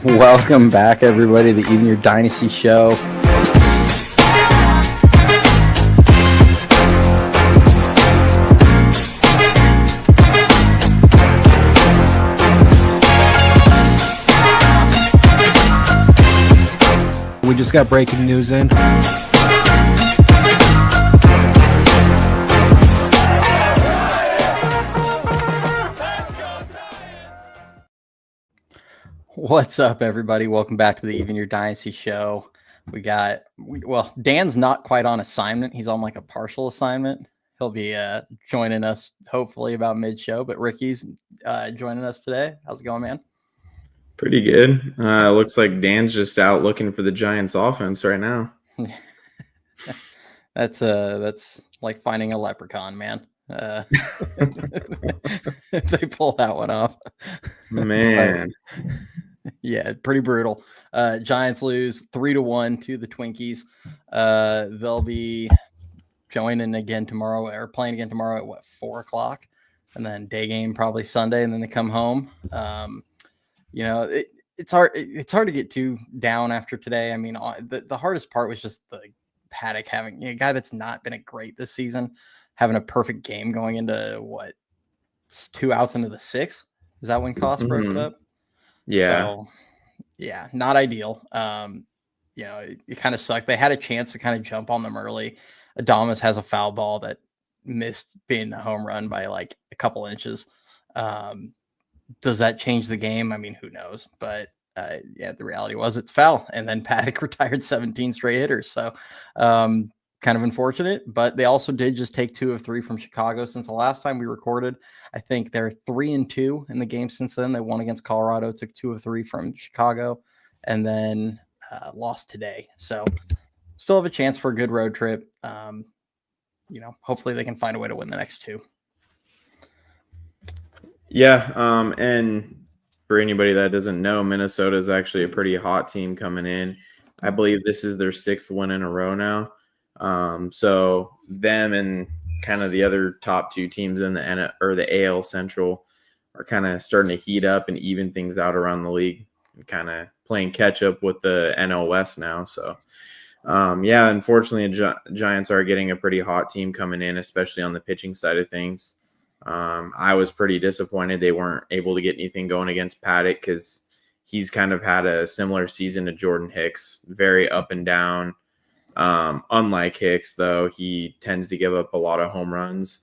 Welcome back, everybody, to the Even Your Dynasty show. We just got breaking news in. What's up, everybody? Welcome back to the Even Your Dynasty show. Dan's not quite on assignment. He's on like a partial assignment. He'll be joining us hopefully about mid-show, but Ricky's joining us today. How's it going, man? Pretty good. Looks like Dan's just out looking for the Giants offense right now. That's like finding a leprechaun, man. They pull that one off. Man. Yeah, pretty brutal. Giants lose 3-1 to the Twinkies. They'll be joining again tomorrow, or playing again tomorrow at 4:00, and then day game probably Sunday, and then they come home. It's hard to get too down after today. I mean, the hardest part was just the Paddock having a guy that's not been a great this season, having a perfect game going into it's 2 outs into the 6th. Is that when Cost broke it up? Yeah. So, yeah, not ideal. It kind of sucked. They had a chance to kind of jump on them early. Adames has a foul ball that missed being a home run by like a couple inches. Does that change the game? I mean, who knows? But the reality was it's foul. And then Paddock retired 17 straight hitters. So kind of unfortunate. But they also did just take 2 of 3 from Chicago since the last time we recorded. I think they're 3-2 in the game since then. They won against Colorado, took 2 of 3 from Chicago, and then lost today. So still have a chance for a good road trip. Hopefully they can find a way to win the next 2. Yeah. And for anybody that doesn't know, Minnesota is actually a pretty hot team coming in. I believe this is their 6th win in a row now. So them and kind of the other top 2 teams in the AL Central are kind of starting to heat up and even things out around the league and kind of playing catch up with the NL West now. So, unfortunately, Giants are getting a pretty hot team coming in, especially on the pitching side of things. I was pretty disappointed they weren't able to get anything going against Paddock because he's kind of had a similar season to Jordan Hicks, very up and down. Unlike Hicks, though, he tends to give up a lot of home runs.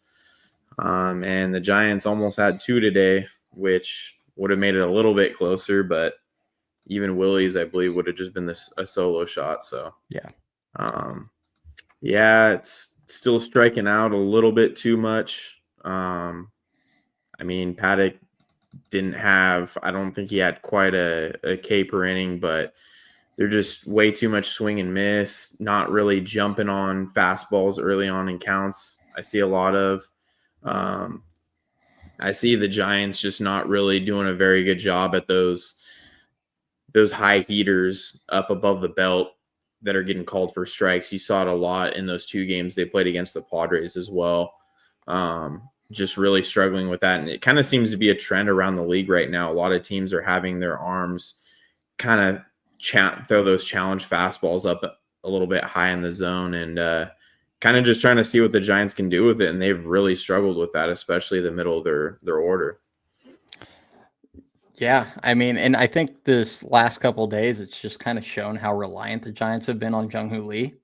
And the Giants almost had 2 today, which would have made it a little bit closer, but even Willie's, I believe, would have just been a solo shot. So, it's still striking out a little bit too much. Paddock I don't think he had quite a K per inning, but they're just way too much swing and miss, not really jumping on fastballs early on in counts. I see a lot of. I see the Giants just not really doing a very good job at those high heaters up above the belt that are getting called for strikes. You saw it a lot in those 2 games they played against the Padres as well. Just really struggling with that. And it kind of seems to be a trend around the league right now. A lot of teams are having their arms kind of throw those challenge fastballs up a little bit high in the zone and kind of just trying to see what the Giants can do with it. And they've really struggled with that, especially the middle of their order. Yeah, I mean, and I think this last couple of days, it's just kind of shown how reliant the Giants have been on Jung-Hoo Lee.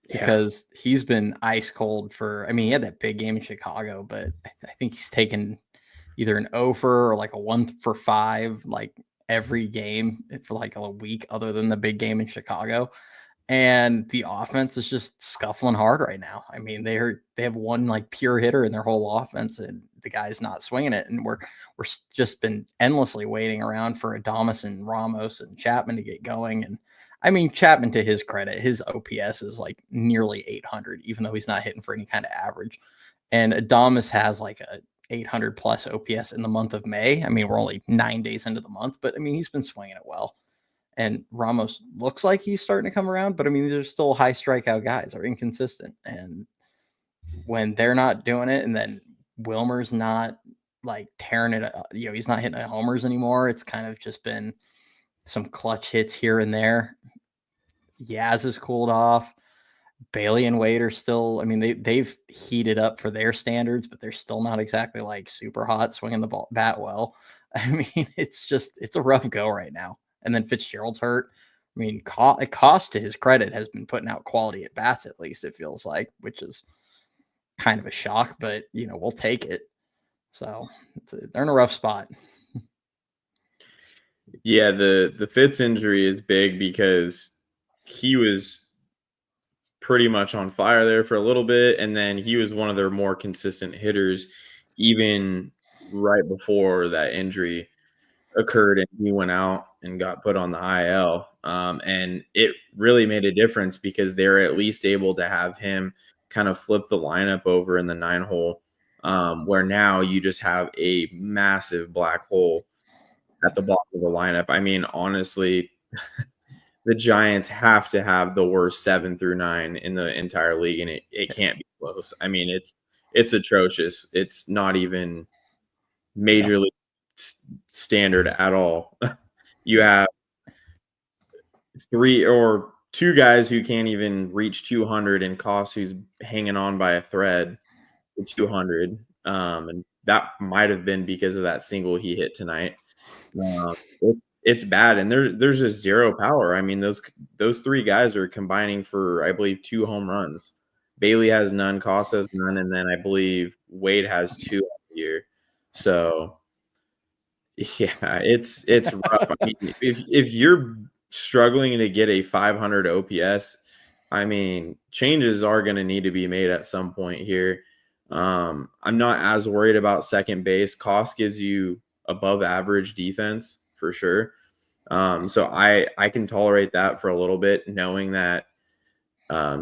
Because he's been ice cold he had that big game in Chicago, but I think he's taken either an 0 for or like a 1 for 5, like every game for like a week other than the big game in Chicago. And the offense is just scuffling hard right now. I mean, they have one like pure hitter in their whole offense and the guy's not swinging it. And we're just been endlessly waiting around for Adames and Ramos and Chapman to get going. And I mean, Chapman, to his credit, his OPS is like nearly 800, even though he's not hitting for any kind of average. And Adames has like a 800 plus OPS in the month of May. I mean, we're only 9 days into the month, but I mean, he's been swinging it well. And Ramos looks like he's starting to come around, but I mean, these are still high strikeout guys, are inconsistent. And when they're not doing it, and then Wilmer's not like tearing it, he's not hitting homers anymore. It's kind of just been some clutch hits here and there. Yaz has cooled off. Bailey and Wade are still, I mean, they've heated up for their standards, but they're still not exactly like super hot swinging the bat well. I mean, it's a rough go right now. And then Fitzgerald's hurt. I mean, Cost, to his credit, has been putting out quality at bats, at least it feels like, which is kind of a shock, but we'll take it. So they're in a rough spot. Yeah, the Fitz injury is big because he was pretty much on fire there for a little bit, and then he was one of their more consistent hitters even right before that injury occurred and he went out and got put on the IL. And it really made a difference because they were at least able to have him kind of flip the lineup over in the 9-hole, where now you just have a massive black hole at the bottom of the lineup. I mean, honestly, the Giants have to have the worst 7 through 9 in the entire league, and it can't be close. I mean, it's atrocious. It's not even major league standard at all. You have 3 or 2 guys who can't even reach 200, and Cost, who's hanging on by a thread to 200. And that might have been because of that single he hit tonight. It's bad, and there's just zero power. I mean, those 3 guys are combining for, I believe, 2 home runs. Bailey has none, Cost has none, and then I believe Wade has 2 on the year. So yeah, it's rough. I mean, if you're struggling to get a 500 OPS, I mean, changes are going to need to be made at some point here. I'm not as worried about second base. Cost gives you above average defense for sure. So I can tolerate that for a little bit, knowing that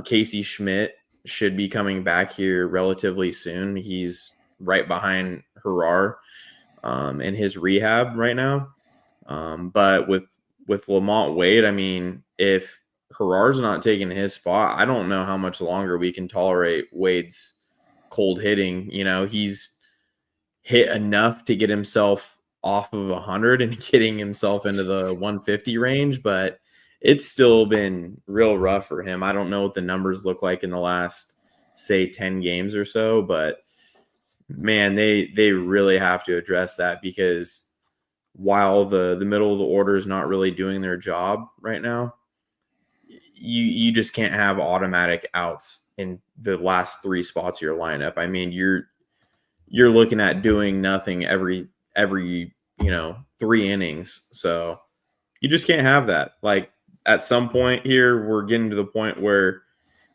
Casey Schmidt should be coming back here relatively soon. He's right behind Harar in his rehab right now. But with Lamont Wade, I mean, if Harar's not taking his spot, I don't know how much longer we can tolerate Wade's cold hitting. He's hit enough to get himself off of 100 and getting himself into the 150 range, but it's still been real rough for him. I don't know what the numbers look like in the last, say, 10 games or so, but man, they really have to address that, because while the middle of the order is not really doing their job right now, you just can't have automatic outs in the last 3 spots of your lineup. I mean, you're looking at doing nothing every 3 innings. So you just can't have that. Like, at some point here, we're getting to the point where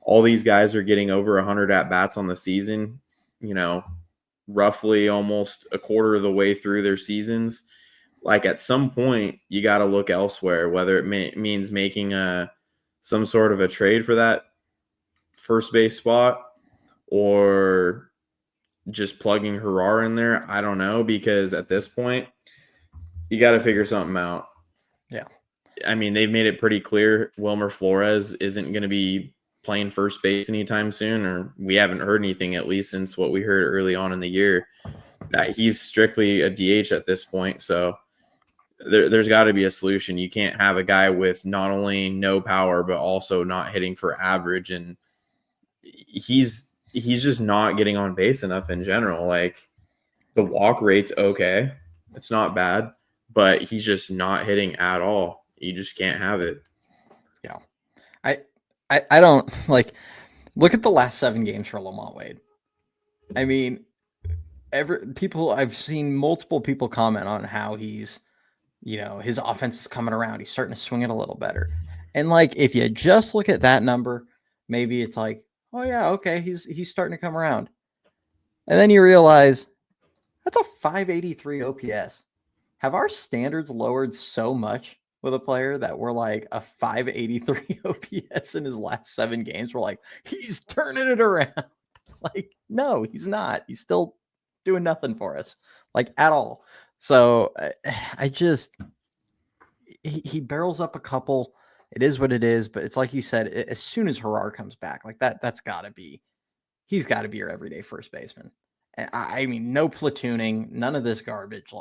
all these guys are getting over 100 at bats on the season, roughly almost a quarter of the way through their seasons. Like, at some point, you got to look elsewhere, whether it means making some sort of a trade for that first base spot or just plugging Harar in there. I don't know, because at this point, you got to figure something out. Yeah. I mean, they've made it pretty clear Wilmer Flores isn't going to be playing first base anytime soon, or we haven't heard anything, at least since what we heard early on in the year, that he's strictly a DH at this point. So there's got to be a solution. You can't have a guy with not only no power, but also not hitting for average. And he's just not getting on base enough in general. Like, the walk rate's okay. It's not bad, but he's just not hitting at all. You just can't have it. Yeah. I don't look at the last 7 games for Lamont Wade. I mean, I've seen multiple people comment on how he's, his offense is coming around. He's starting to swing it a little better. And if you just look at that number, maybe it's like, oh yeah, okay, he's starting to come around. And then you realize that's a 583 OPS. Have our standards lowered so much with a player that we're like a 583 OPS in his last 7 games? We're like, he's turning it around. No, he's not. He's still doing nothing for us, at all. So he barrels up a couple. It is what it is, but it's like you said, as soon as Harar comes back, that's got to be, he's got to be your everyday first baseman. And I mean, no platooning, none of this garbage.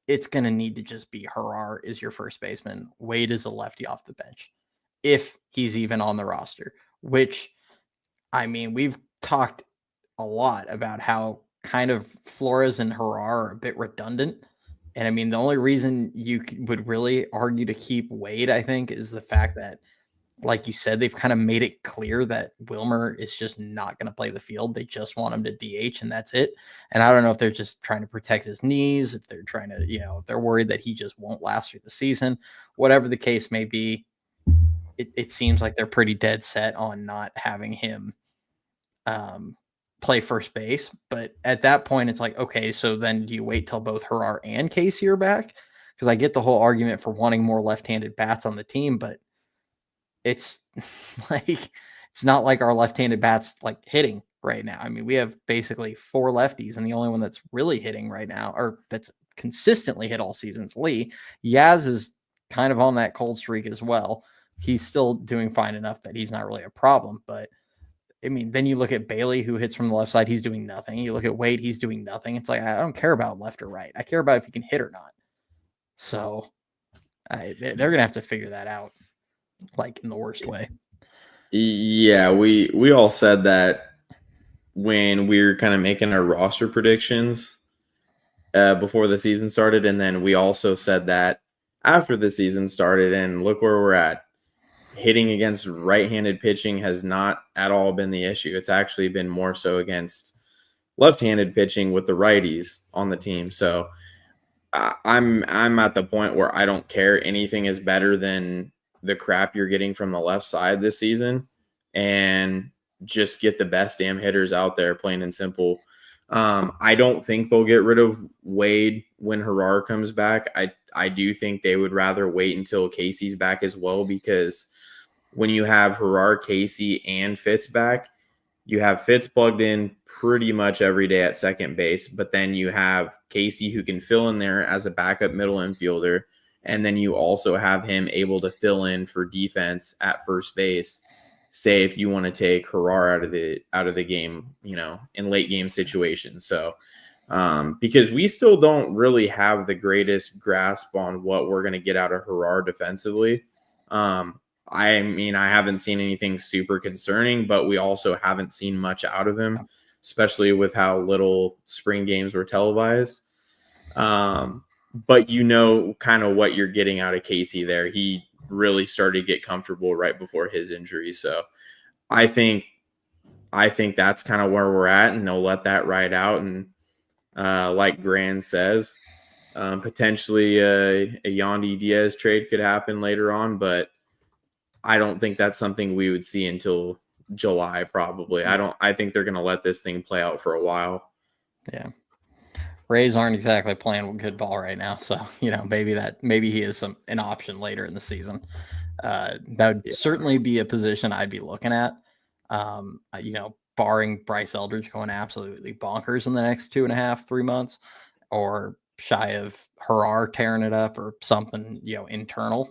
it's going to need to just be Harar is your first baseman. Wade is a lefty off the bench, if he's even on the roster, which, I mean, we've talked a lot about how kind of Flores and Harar are a bit redundant. And I mean, the only reason you would really argue to keep Wade, I think, is the fact that, like you said, they've kind of made it clear that Wilmer is just not going to play the field. They just want him to DH, and that's it. And I don't know if they're just trying to protect his knees, if they're trying to, if they're worried that he just won't last through the season. Whatever the case may be, it seems like they're pretty dead set on not having him play first base. But at that point, it's like, okay, so then do you wait till both Harar and Casey are back? Because I get the whole argument for wanting more left-handed bats on the team, but it's like, it's not like our left-handed bats like hitting right now. I mean, we have basically 4 lefties, and the only one that's really hitting right now, or that's consistently hit all seasons, Lee. Yaz is kind of on that cold streak as well. He's still doing fine enough that he's not really a problem. But I mean, then you look at Bailey, who hits from the left side, he's doing nothing. You look at Wade, he's doing nothing. It's like, I don't care about left or right. I care about if he can hit or not. So they're going to have to figure that out, like in the worst way. Yeah, we all said that when we were kind of making our roster predictions before the season started, and then we also said that after the season started, and look where we're at. Hitting against right-handed pitching has not at all been the issue. It's actually been more so against left-handed pitching with the righties on the team. So I'm at the point where I don't care. Anything is better than the crap you're getting from the left side this season, and just get the best damn hitters out there, plain and simple. I don't think they'll get rid of Wade when Harar comes back. I do think they would rather wait until Casey's back as well, because when you have Harar, Casey, and Fitz back, you have Fitz plugged in pretty much every day at second base, but then you have Casey who can fill in there as a backup middle infielder, and then you also have him able to fill in for defense at first base. Say if you want to take Harar out of the game, in late game situations. So because we still don't really have the greatest grasp on what we're going to get out of Harar defensively. I mean, I haven't seen anything super concerning, but we also haven't seen much out of him, especially with how little spring games were televised. But kind of what you're getting out of Casey there. He really started to get comfortable right before his injury. So I think that's kind of where we're at, and they'll let that ride out. And like Gran says, potentially a Yandy Diaz trade could happen later on, but I don't think that's something we would see until July, probably. I think they're going to let this thing play out for a while. Yeah. Rays aren't exactly playing good ball right now. So, maybe he is an option later in the season. That would certainly be a position I'd be looking at. Barring Bryce Eldridge going absolutely bonkers in the next 2.5-3 months, or shy of Harar tearing it up, or something, internal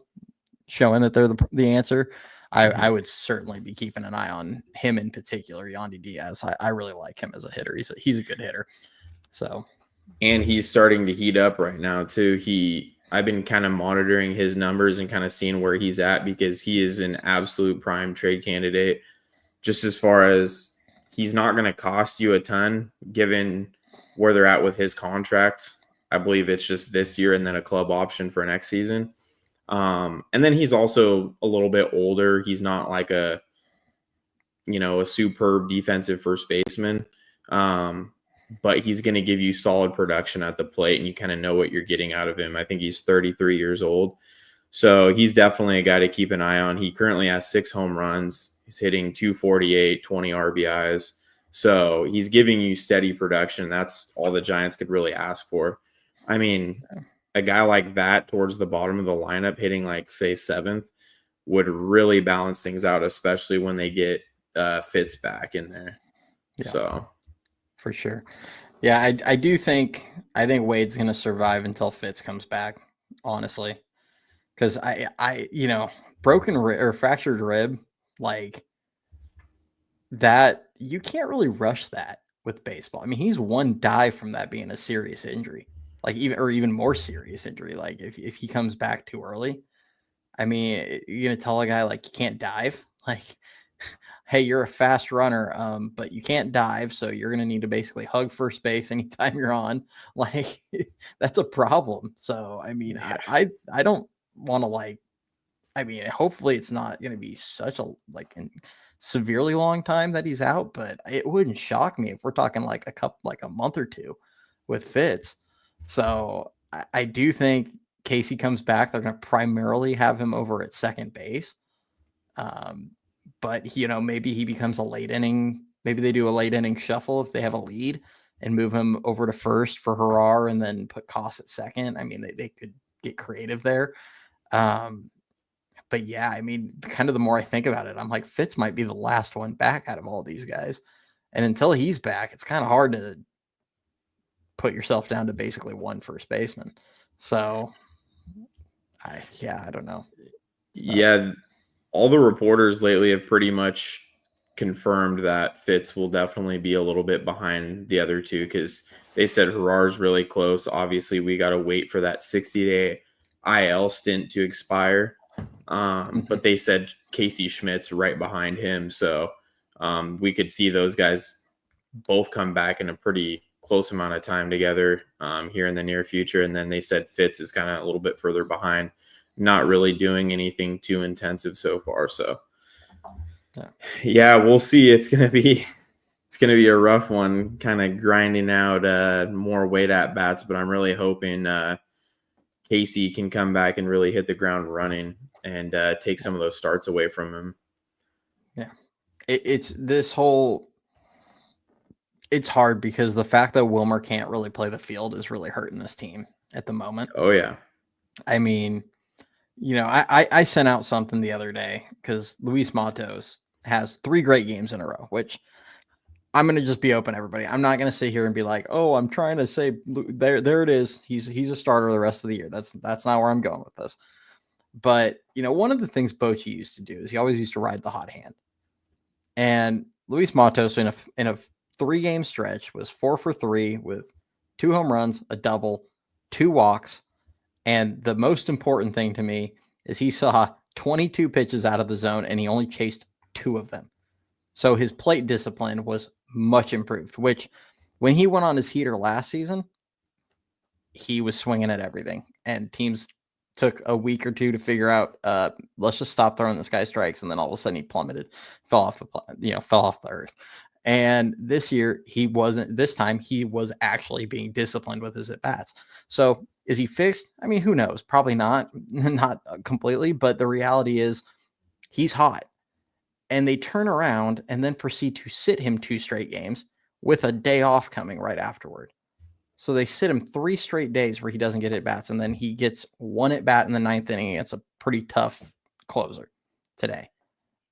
showing that they're the answer. I would certainly be keeping an eye on him in particular, Yandy Diaz. I really like him as a hitter. He's a good hitter. So, and he's starting to heat up right now too. I've been kind of monitoring his numbers and kind of seeing where he's at, because he is an absolute prime trade candidate, just as far as he's not going to cost you a ton given where they're at with his contract. I believe it's just this year and then a club option for next season. And then he's also a little bit older. He's not like a superb defensive first baseman. But he's going to give you solid production at the plate, and you kind of know what you're getting out of him. I think he's 33 years old. So he's definitely a guy to keep an eye on. He currently has 6 home runs. He's hitting 248, 20 RBIs. So he's giving you steady production. That's all the Giants could really ask for. I mean, a guy like that towards the bottom of the lineup, hitting like, say, 7th, would really balance things out, especially when they get Fitz back in there. Yeah. So, for sure. Yeah, I think Wade's going to survive until Fitz comes back, honestly. Because I broken or fractured rib, like that, you can't really rush that with baseball. I mean, he's one dive from that being a serious injury. like even more serious injury. Like if he comes back too early, I mean, you're gonna tell a guy like you can't dive, like, hey, you're a fast runner, but you can't dive, so you're gonna need to basically hug first base anytime you're on. Like that's a problem. So I mean, Yeah. I don't want to like. I mean, hopefully it's not going to be such a severely long time that he's out, but it wouldn't shock me if we're talking like a month or two with Fitz. So I do think Casey comes back. They're going to primarily have him over at second base. But maybe he becomes a late inning. Maybe they do a late inning shuffle if they have a lead and move him over to first for Harar and then put Koss at second. I mean, they could get creative there. But yeah, I mean, kind of the more I think about it, I'm like, Fitz might be the last one back out of all these guys. And until he's back, it's kind of hard to put yourself down to basically one first baseman. So, I don't know. Yeah, all the reporters lately have pretty much confirmed that Fitz will definitely be a little bit behind the other two because they said Harar's really close. Obviously, we got to wait for that 60-day IL stint to expire. But they said Casey Schmidt's right behind him. So we could see those guys both come back in a pretty close amount of time together here in the near future. And then they said Fitz is kind of a little bit further behind, not really doing anything too intensive so far. So yeah, we'll see. It's going to be a rough one, kind of grinding out more weight at bats, but I'm really hoping Casey can come back and really hit the ground running and take some of those starts away from him. Yeah. It's hard because the fact that Wilmer can't really play the field is really hurting this team at the moment. Oh, yeah. I mean, I sent out something the other day because Luis Matos has 3 great games in a row, which I'm going to just be open, everybody. I'm not going to sit here and be like, oh, I'm trying to say there it is. He's a starter the rest of the year. That's not where I'm going with this. But, one of the things Bochy used to do is he always used to ride the hot hand. And Luis Matos in a 3-game stretch was 4 for 3 with 2 home runs, a double, 2 walks. And the most important thing to me is he saw 22 pitches out of the zone and he only chased 2 of them. So his plate discipline was much improved, which when he went on his heater last season, he was swinging at everything. And teams took a week or two to figure out, let's just stop throwing this guy strikes. And then all of a sudden he plummeted, fell off the earth. And this year he wasn't. This time he was actually being disciplined with his at-bats. So is he fixed? I mean, who knows? Probably not completely. But the reality is he's hot. And they turn around and then proceed to sit him 2 straight games with a day off coming right afterward. So they sit him 3 straight days where he doesn't get at-bats, and then he gets 1 at-bat in the 9th inning against a pretty tough closer today.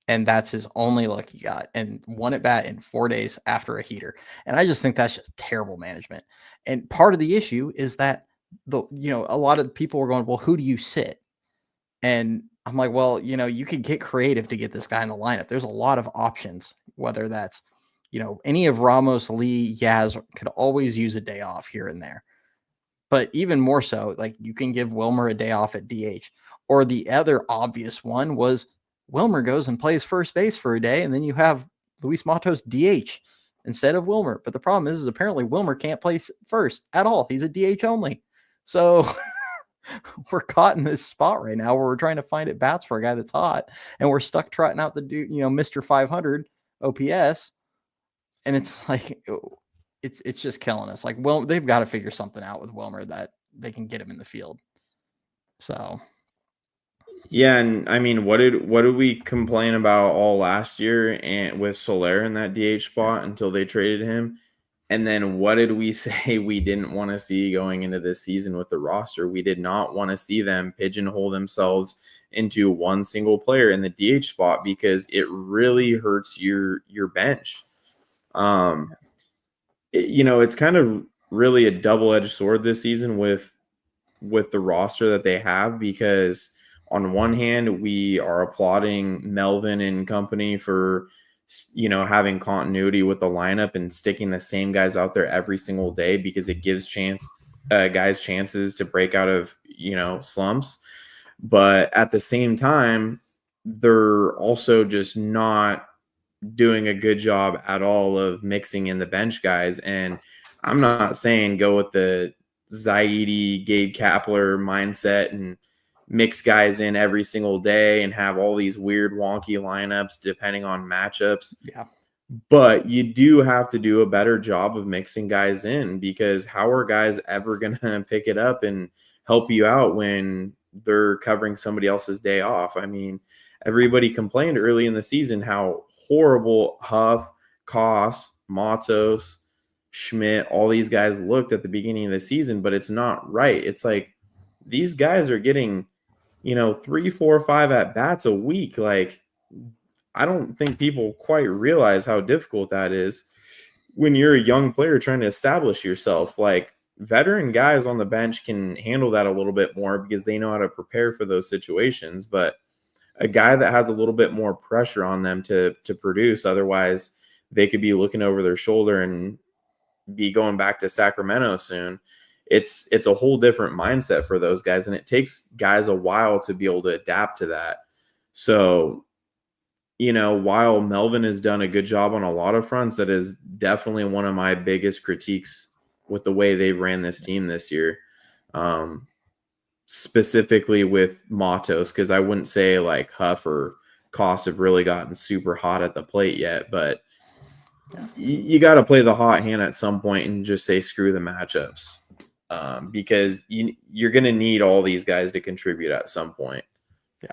And that's his only luck he got, and 1 at-bat in 4 days after a heater. And I just think that's just terrible management. And part of the issue is that a lot of people were going, well, who do you sit? And I'm like, well, you could get creative to get this guy in the lineup. There's a lot of options, whether that's, any of Ramos, Lee, Yaz could always use a day off here and there. But even more so, like you can give Wilmer a day off at DH. Or the other obvious one was Wilmer goes and plays first base for a day, and then you have Luis Matos DH instead of Wilmer. But the problem is apparently Wilmer can't play first at all. He's a DH only. So we're caught in this spot right now where we're trying to find at bats for a guy that's hot, and we're stuck trotting out the dude, Mr. 500 OPS. And it's like, it's just killing us. Like, well, they've got to figure something out with Wilmer that they can get him in the field. So, yeah, and I mean, what did we complain about all last year and with Soler in that DH spot until they traded him? And then what did we say we didn't want to see going into this season with the roster? We did not want to see them pigeonhole themselves into one single player in the DH spot because it really hurts your bench. It's kind of really a double-edged sword this season with the roster that they have, because on one hand, we are applauding Melvin and company for, having continuity with the lineup and sticking the same guys out there every single day because it gives chance guys' chances to break out of, slumps. But at the same time, they're also just not doing a good job at all of mixing in the bench guys. And I'm not saying go with the Zaidi, Gabe Kapler mindset and mix guys in every single day and have all these weird wonky lineups depending on matchups. Yeah. But you do have to do a better job of mixing guys in, because how are guys ever going to pick it up and help you out when they're covering somebody else's day off? I mean, everybody complained early in the season how horrible Huff, Koss, Matos, Schmidt, all these guys looked at the beginning of the season, but it's not right. It's like these guys are getting, 3, 4, 5 at bats a week. Like, I don't think people quite realize how difficult that is when you're a young player trying to establish yourself. Like, veteran guys on the bench can handle that a little bit more because they know how to prepare for those situations. But a guy that has a little bit more pressure on them to produce, otherwise they could be looking over their shoulder and be going back to Sacramento soon. It's a whole different mindset for those guys, and it takes guys a while to be able to adapt to that. So, while Melvin has done a good job on a lot of fronts, that is definitely one of my biggest critiques with the way they ran this team this year. Specifically with Matos, because I wouldn't say like Huff or Koss have really gotten super hot at the plate yet, but you got to play the hot hand at some point and just say screw the matchups, because you're going to need all these guys to contribute at some point. Yeah.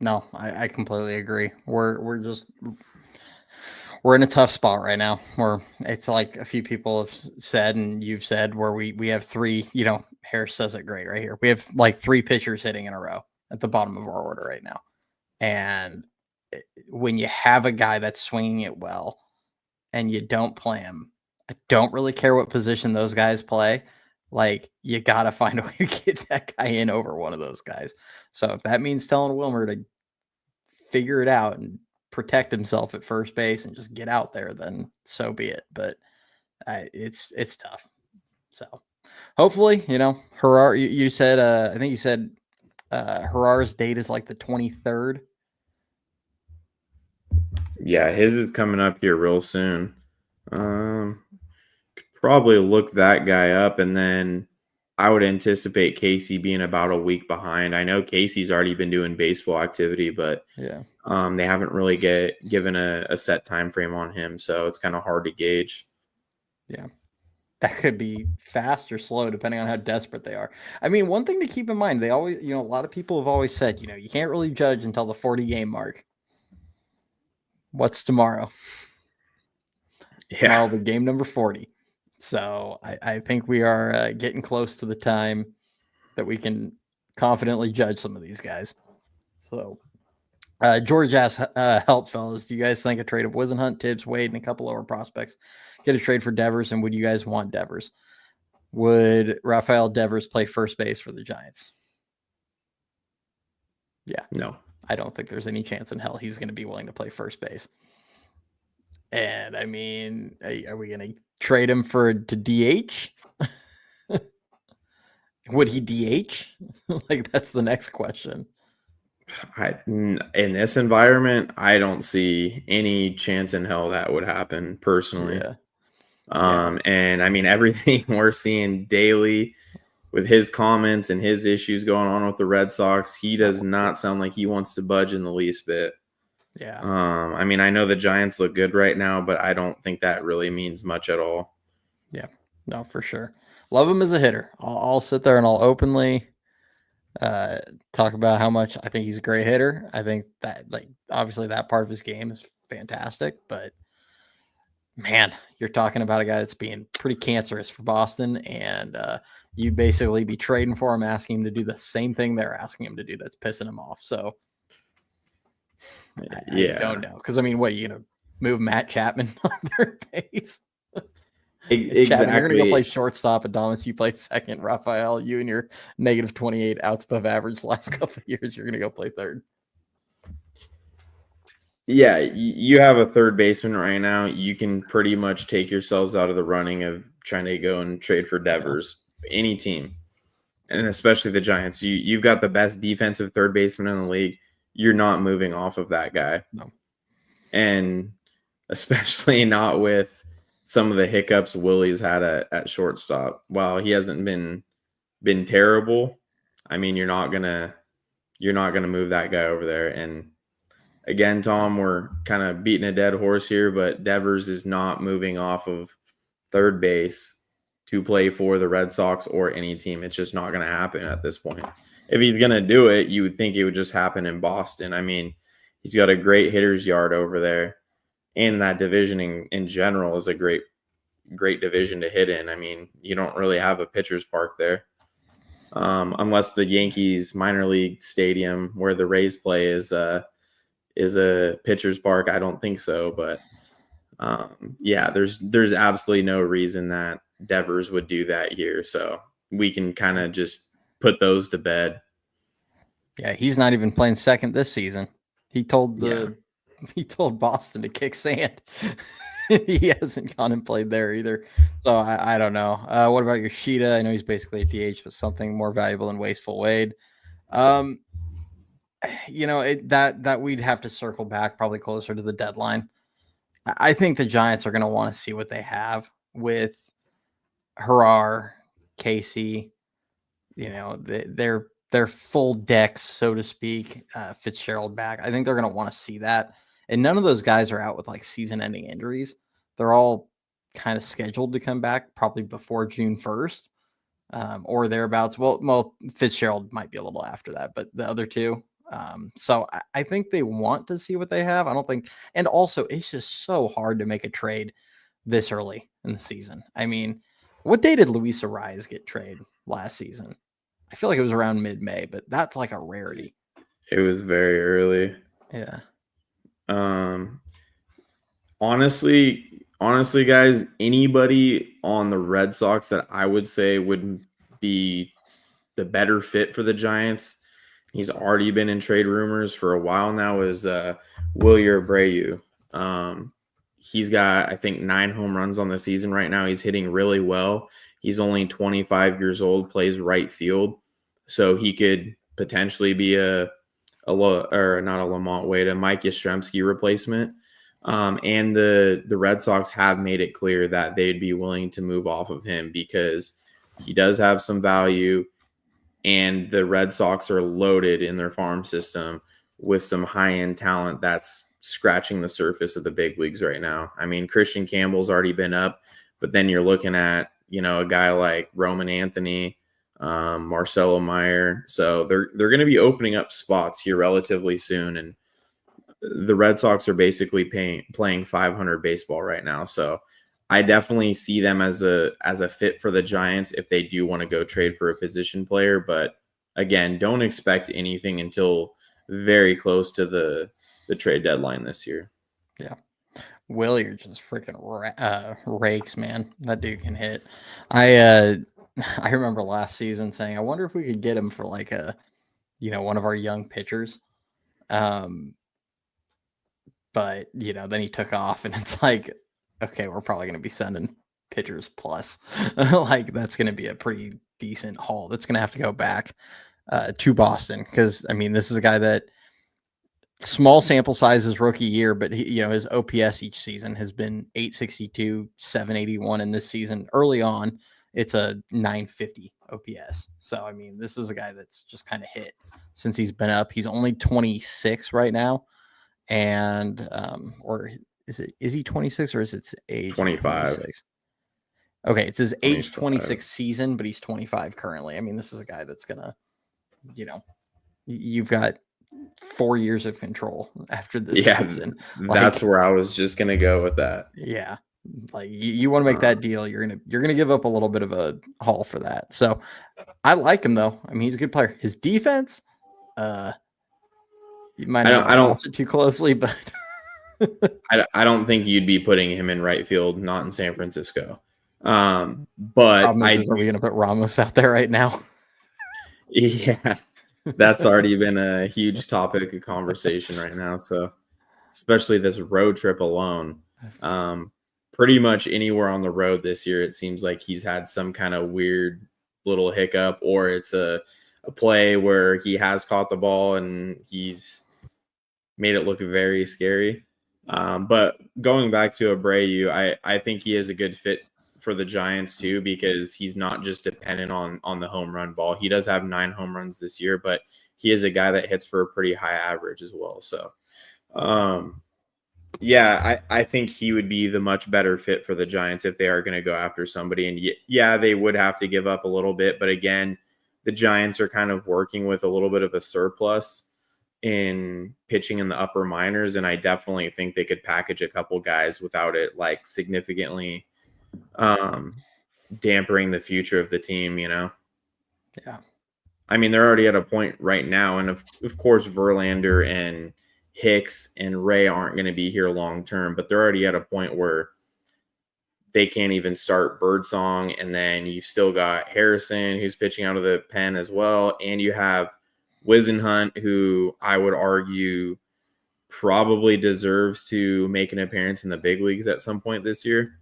No, I completely agree. We're in a tough spot right now, where it's like a few people have said, and you've said, where we have three, Harris says it great right here. We have like three pitchers hitting in a row at the bottom of our order right now. And when you have a guy that's swinging it well and you don't play him, I don't really care what position those guys play. Like, you got to find a way to get that guy in over one of those guys. So if that means telling Wilmer to figure it out and protect himself at first base and just get out there, then so be it. But it's tough. So hopefully, Harar, you said, I think you said Harar's date is like the 23rd. Yeah, his is coming up here real soon. Could probably look that guy up, and then I would anticipate Casey being about a week behind. I know Casey's already been doing baseball activity, but yeah, they haven't really given a set time frame on him, so it's kind of hard to gauge. Yeah, that could be fast or slow depending on how desperate they are. I mean, one thing to keep in mind, they always, a lot of people have always said, you can't really judge until the 40 game mark. What's tomorrow? Yeah. Tomorrow will be game number 40. So I think we are getting close to the time that we can confidently judge some of these guys. So George asks, help, fellas. Do you guys think a trade of Wisenhunt, Tibbs, Wade, and a couple lower prospects get a trade for Devers? And would you guys want Devers? Would Rafael Devers play first base for the Giants? Yeah. No. I don't think there's any chance in hell he's going to be willing to play first base. And I mean, are we going to trade him to DH? Would he DH? Like, that's the next question. In this environment, I don't see any chance in hell that would happen personally. Yeah. And I mean, everything we're seeing daily with his comments and his issues going on with the Red Sox, he does not sound like he wants to budge in the least bit. Yeah. I mean, I know the Giants look good right now, but I don't think that really means much at all. Yeah, no, for sure. Love him as a hitter. I'll sit there and I'll openly talk about how much I think he's a great hitter. I think that, like, obviously that part of his game is fantastic, but man, you're talking about a guy that's being pretty cancerous for Boston, and you'd basically be trading for him, asking him to do the same thing they're asking him to do that's pissing him off. So I don't know. Because, I mean, what, are you going to move Matt Chapman on third base? Exactly. Chapman, you're going to go play shortstop. Adonis, you play second. Rafael, you and your negative 28 outs above average last couple of years, you're going to go play third. Yeah, you have a third baseman right now. You can pretty much take yourselves out of the running of trying to go and trade for Devers. any team, and especially the Giants. You've got the best defensive third baseman in the league. You're not moving off of that guy. No. And especially not with some of the hiccups Willie's had at shortstop. While he hasn't been terrible, I mean, you're not gonna move that guy over there. And again, Tom, we're kind of beating a dead horse here, but Devers is not moving off of third base to play for the Red Sox or any team. It's just not going to happen at this point. If he's going to do it, you would think it would just happen in Boston. I mean, he's got a great hitter's yard over there, and that division in general is a great division to hit in. I mean, you don't really have a pitcher's park there. Unless the Yankees minor league stadium where the Rays play is a pitcher's park. I don't think so, but yeah, there's absolutely no reason that Devers would do that here. So we can kind of just put those to bed. Yeah, he's not even playing second this season. He told Boston to kick sand. He hasn't gone and played there either. So I don't know. What about Yoshida? I know he's basically a DH, but something more valuable than Wasteful Wade. That we'd have to circle back probably closer to the deadline. I think the Giants are going to want to see what they have with Harar, Casey. Their full decks, so to speak. Fitzgerald back. I think they're going to want to see that. And none of those guys are out with like season-ending injuries. They're all kind of scheduled to come back probably before June 1st or thereabouts. Well, Fitzgerald might be a little after that, but the other two. So I think they want to see what they have. I don't think, and also it's just so hard to make a trade this early in the season. I mean, what day did Luis Arraez get traded last season? I feel like it was around mid-May, but that's like a rarity. It was very early. Yeah. Honestly, guys, anybody on the Red Sox that I would say would be the better fit for the Giants, he's already been in trade rumors for a while now, is Wilyer Abreu. He's got, I think, 9 home runs on the season right now. He's hitting really well. He's only 25 years old, plays right field. So he could potentially be not a Lamont Wade, a Mike Yastrzemski replacement. And the Red Sox have made it clear that they'd be willing to move off of him because he does have some value, and the Red Sox are loaded in their farm system with some high-end talent that's scratching the surface of the big leagues right now. I mean, Christian Campbell's already been up, but then you're looking at, a guy like Roman Anthony, Marcelo Meyer. So they're going to be opening up spots here relatively soon. And the Red Sox are basically playing 500 baseball right now. So I definitely see them as a fit for the Giants if they do want to go trade for a position player. But again, don't expect anything until very close to the trade deadline this year. Yeah. Willier just freaking rakes, man. That dude can hit. I remember last season saying, I wonder if we could get him for like one of our young pitchers. But then he took off, and it's like, okay, we're probably going to be sending pitchers plus. Like that's going to be a pretty decent haul. That's going to have to go back to Boston because I mean, this is a guy that. Small sample size his rookie year, but his OPS each season has been 862, 781, and this season early on, it's a 950 OPS. So I mean, this is a guy that's just kind of hit since he's been up. He's only 26 right now, and or is he 26 or is it age 25? 26? Okay, it's his 25. age 26 season, but he's 25 currently. I mean, this is a guy that's gonna, you've got 4 years of control after this season. That's where I was just gonna go with that. Yeah, like you want to make that deal, you're gonna give up a little bit of a haul for that. So I like him though. I mean, he's a good player. His defense, you might not watch it too closely, but I don't think you'd be putting him in right field, not in San Francisco. But are we gonna put Ramos out there right now? Yeah. That's already been a huge topic of conversation right now. So, especially this road trip alone, pretty much anywhere on the road this year, it seems like he's had some kind of weird little hiccup, or it's a play where he has caught the ball and he's made it look very scary. But going back to Abreu, I think he is a good fit for the Giants too, because he's not just dependent on the home run ball. He does have 9 home runs this year, but he is a guy that hits for a pretty high average as well. So, yeah, I think he would be the much better fit for the Giants if they are going to go after somebody. And yeah, they would have to give up a little bit, but again, the Giants are kind of working with a little bit of a surplus in pitching in the upper minors, and I definitely think they could package a couple guys without it like significantly dampering the future of the team, Yeah. I mean, they're already at a point right now, and of course Verlander and Hicks and Ray aren't going to be here long term, but they're already at a point where they can't even start Birdsong, and then you've still got Harrison who's pitching out of the pen as well, and you have Wisenhunt, who I would argue probably deserves to make an appearance in the big leagues at some point this year.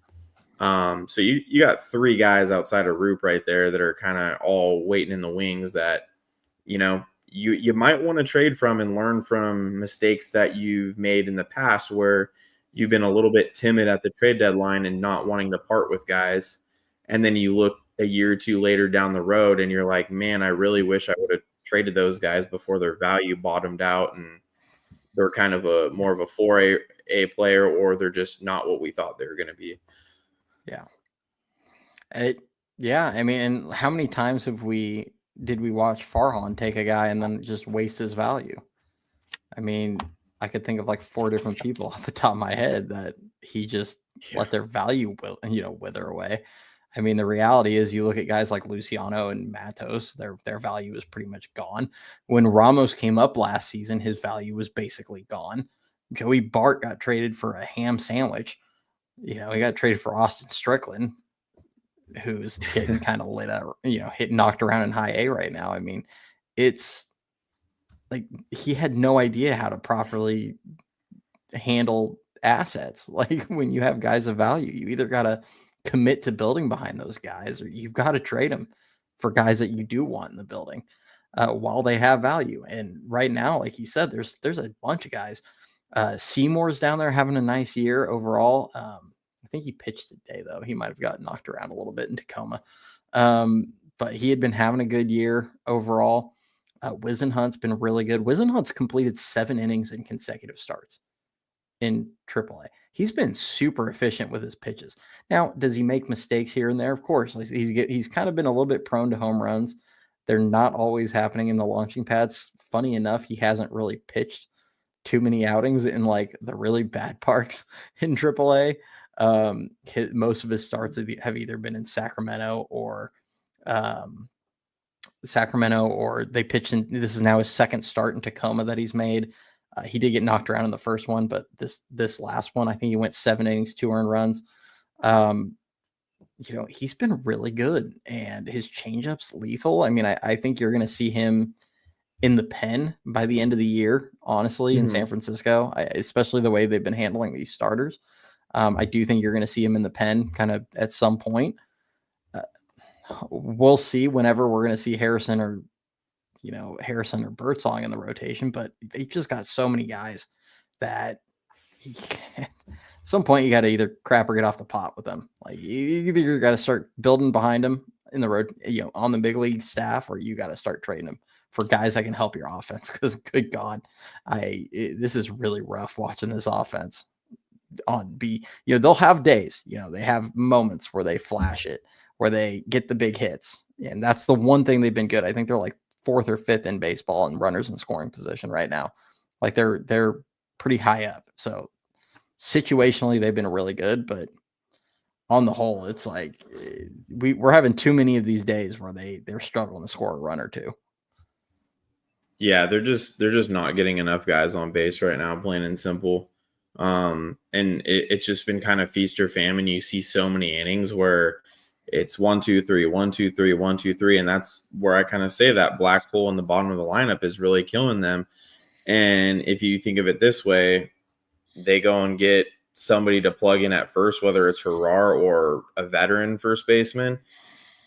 So you got 3 guys outside of Roop right there that are kind of all waiting in the wings that, you might want to trade from and learn from mistakes that you've made in the past where you've been a little bit timid at the trade deadline and not wanting to part with guys. And then you look a year or 2 later down the road and you're like, man, I really wish I would have traded those guys before their value bottomed out and they're kind of more of a 4A player, or they're just not what we thought they were going to be. Yeah. Yeah. I mean, and how many times did we watch Farhan take a guy and then just waste his value? I mean, I could think of like 4 different people off the top of my head that he just let their value, wither away. I mean, the reality is you look at guys like Luciano and Matos, their value is pretty much gone. When Ramos came up last season, his value was basically gone. Joey Bart got traded for a ham sandwich. He got traded for Austin Strickland, who's getting kind of lit up, knocked around in high A right now. I mean, it's like he had no idea how to properly handle assets. Like when you have guys of value, you either got to commit to building behind those guys, or you've got to trade them for guys that you do want in the building while they have value. And right now, like you said, there's a bunch of guys. Seymour's down there having a nice year overall. I think he pitched today, though. He might have gotten knocked around a little bit in Tacoma. But he had been having a good year overall. Wisenhunt's been really good. Wisenhunt's completed 7 innings in consecutive starts in AAA. He's been super efficient with his pitches. Now, does he make mistakes here and there? Of course. He's kind of been a little bit prone to home runs. They're not always happening in the launching pads. Funny enough, he hasn't really pitched too many outings in like the really bad parks in AAA. Most of his starts have either been in Sacramento or they pitched in. This is now his 2nd start in Tacoma that he's made. He did get knocked around in the first one, but this last one, I think he went 7 innings, 2 earned runs. He's been really good, and his changeup's lethal. I mean, I think you're going to see him in the pen by the end of the year, honestly, in San Francisco, especially the way they've been handling these starters. I do think you're going to see him in the pen kind of at some point. We'll see whenever we're going to see Harrison or Birdsong in the rotation, but they've just got so many guys that at some point you got to either crap or get off the pot with them. Like you got to start building behind them in the road, on the big league staff, or you got to start trading them for guys that can help your offense. Because good God, this is really rough watching this offense they'll have days, they have moments where they flash it, where they get the big hits. And that's the one thing they've been good. I think they're like 4th or 5th in baseball in runners in scoring position right now. Like they're pretty high up. So situationally, they've been really good, but on the whole, it's like we're having too many of these days where they're struggling to score a run or 2. Yeah, they're just not getting enough guys on base right now, plain and simple. And it's just been kind of feast or famine. You see so many innings where it's 1, 2, 3, 1, 2, 3, 1, 2, 3. And that's where I kind of say that black hole in the bottom of the lineup is really killing them. And if you think of it this way, they go and get somebody to plug in at first, whether it's Harar or a veteran first baseman.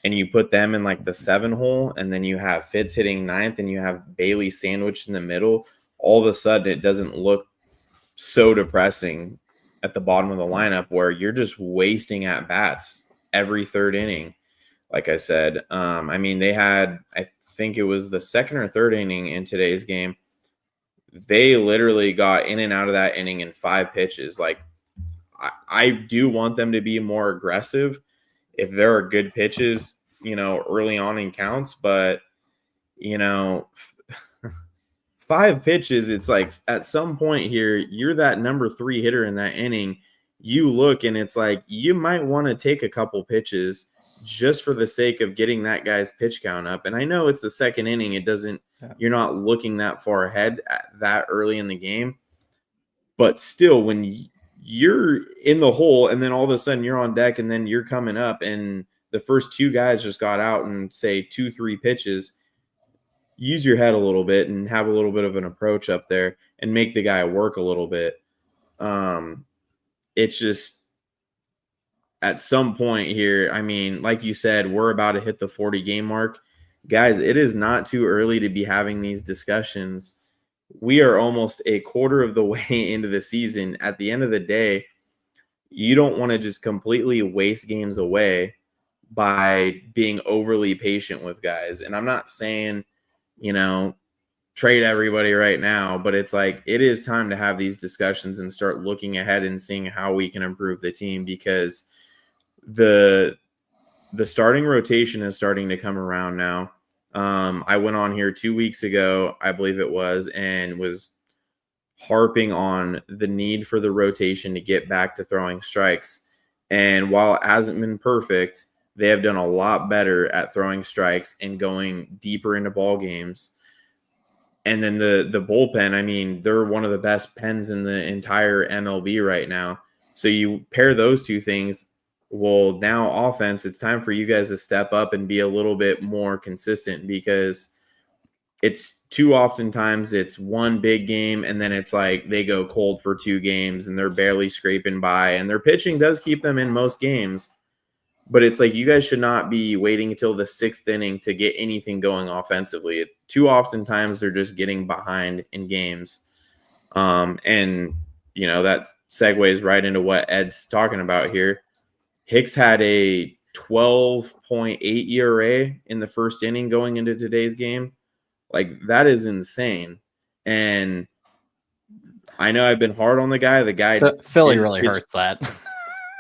and you put them in like the 7 hole, and then you have Fitz hitting 9th, and you have Bailey sandwiched in the middle, all of a sudden it doesn't look so depressing at the bottom of the lineup where you're just wasting at bats every 3rd inning. Like I said, I mean, they had, I think it was the 2nd or 3rd inning in today's game. They literally got in and out of that inning in 5 pitches. Like, I do want them to be more aggressive if there are good pitches, early on in counts, but, 5 pitches, it's like at some point here, you're that number 3 hitter in that inning. You look and it's like you might want to take a couple pitches just for the sake of getting that guy's pitch count up. And I know it's the 2nd inning. It doesn't, you're not looking that far ahead that early in the game. But still, when you're in the hole and then all of a sudden you're on deck and then you're coming up and the first 2 guys just got out and say 2-3 pitches, use your head a little bit and have a little bit of an approach up there and make the guy work a little bit. It's just at some point here, I mean, like you said, we're about to hit the 40 game mark. Guys, it is not too early to be having these discussions. We are almost a quarter of the way into the season. At the end of the day, you don't want to just completely waste games away by being overly patient with guys. And I'm not saying, trade everybody right now, but it's like it is time to have these discussions and start looking ahead and seeing how we can improve the team, because the starting rotation is starting to come around now. I went on here 2 weeks ago, I believe it was, and was harping on the need for the rotation to get back to throwing strikes. And while it hasn't been perfect, they have done a lot better at throwing strikes and going deeper into ball games. And then the bullpen, I mean, they're one of the best pens in the entire MLB right now. So you pair those 2 things. Well, now offense, it's time for you guys to step up and be a little bit more consistent, because it's too oftentimes it's one big game and then it's like they go cold for 2 games and they're barely scraping by, and their pitching does keep them in most games. But it's like you guys should not be waiting until the 6th inning to get anything going offensively. Too oftentimes they're just getting behind in games. And, that segues right into what Ed's talking about here. Hicks had a 12.8 ERA in the 1st inning going into today's game. Like, that is insane. And I know I've been hard on the guy. The guy Philly really hurts that.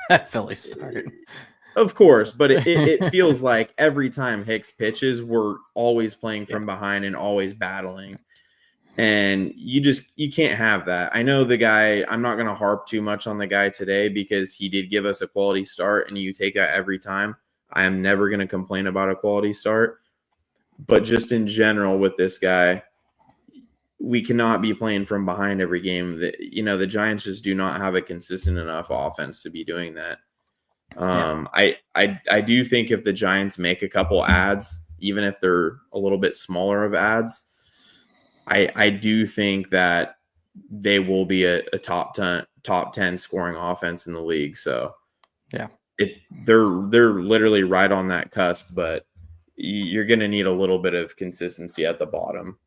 That Philly start. Of course, but it feels like every time Hicks pitches, we're always playing from behind and always battling. And you can't have that. I know the guy, I'm not going to harp too much on the guy today because he did give us a quality start, and you take that every time. I am never going to complain about a quality start. But just in general with this guy, we cannot be playing from behind every game. The Giants just do not have a consistent enough offense to be doing that. I do think if the Giants make a couple ads, even if they're a little bit smaller of ads, I do think that they will be a top 10 scoring offense in the league. So yeah, they're literally right on that cusp, but you're going to need a little bit of consistency at the bottom.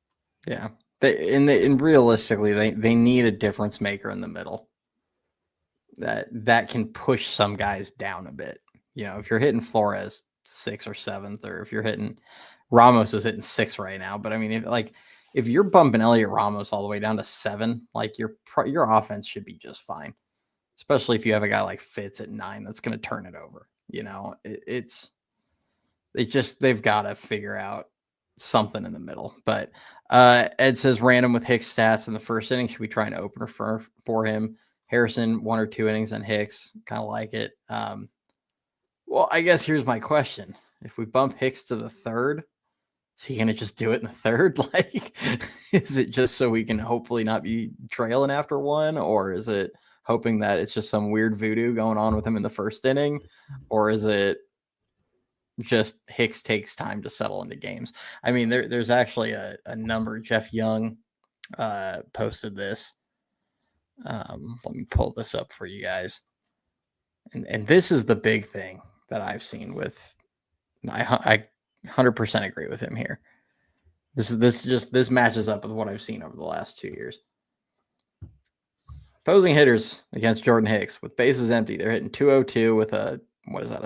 Yeah. And realistically, they need a difference maker in the middle that can push some guys down a bit. If you're hitting Flores 6th or 7th, or if you're hitting Ramos is hitting 6 right now. But I mean, if you're bumping Elliot Ramos all the way down to 7, like your offense should be just fine, especially if you have a guy like Fitz at 9 that's going to turn it over. They've got to figure out something in the middle. But Ed says random with Hicks stats in the 1st inning. Should we try an opener for him? Harrison 1 or 2 innings and Hicks, kind of like it. Well, I guess here's my question: if we bump Hicks to the 3rd, is he gonna just do it in the 3rd? Like, is it just so we can hopefully not be trailing after 1, or is it hoping that it's just some weird voodoo going on with him in the 1st inning, or is it just Hicks takes time to settle into games? I mean, there's actually a number. Jeff Young posted this. Let me pull this up for you guys. And this is the big thing that I've seen with I 100% agree with him here. This matches up with what I've seen over the last 2 years. Opposing hitters against Jordan Hicks with bases empty, they're hitting 202 with a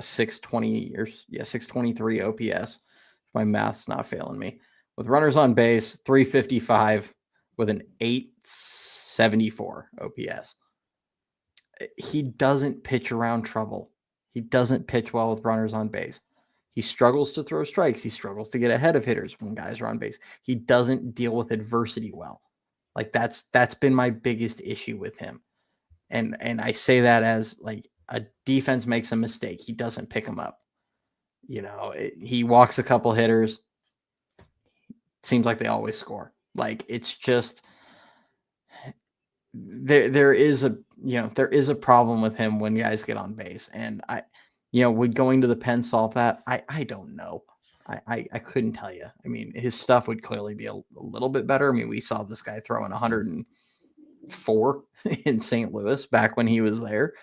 620 or 623 OPS. If my math's not failing me. With runners on base, 355 with an 874 OPS. He doesn't pitch around trouble. He doesn't pitch well with runners on base. He struggles to throw strikes. He struggles to get ahead of hitters when guys are on base. He doesn't deal with adversity well. Like that's been my biggest issue with him. And I say that as like a defense makes a mistake, he doesn't pick them up. He walks a couple hitters. Seems like they always score. Like it's just there is a problem with him when guys get on base. And would going to the pen solve that? I don't know. I couldn't tell you. I mean, his stuff would clearly be a little bit better. I mean, we saw this guy throwing 104 in St. Louis back when he was there,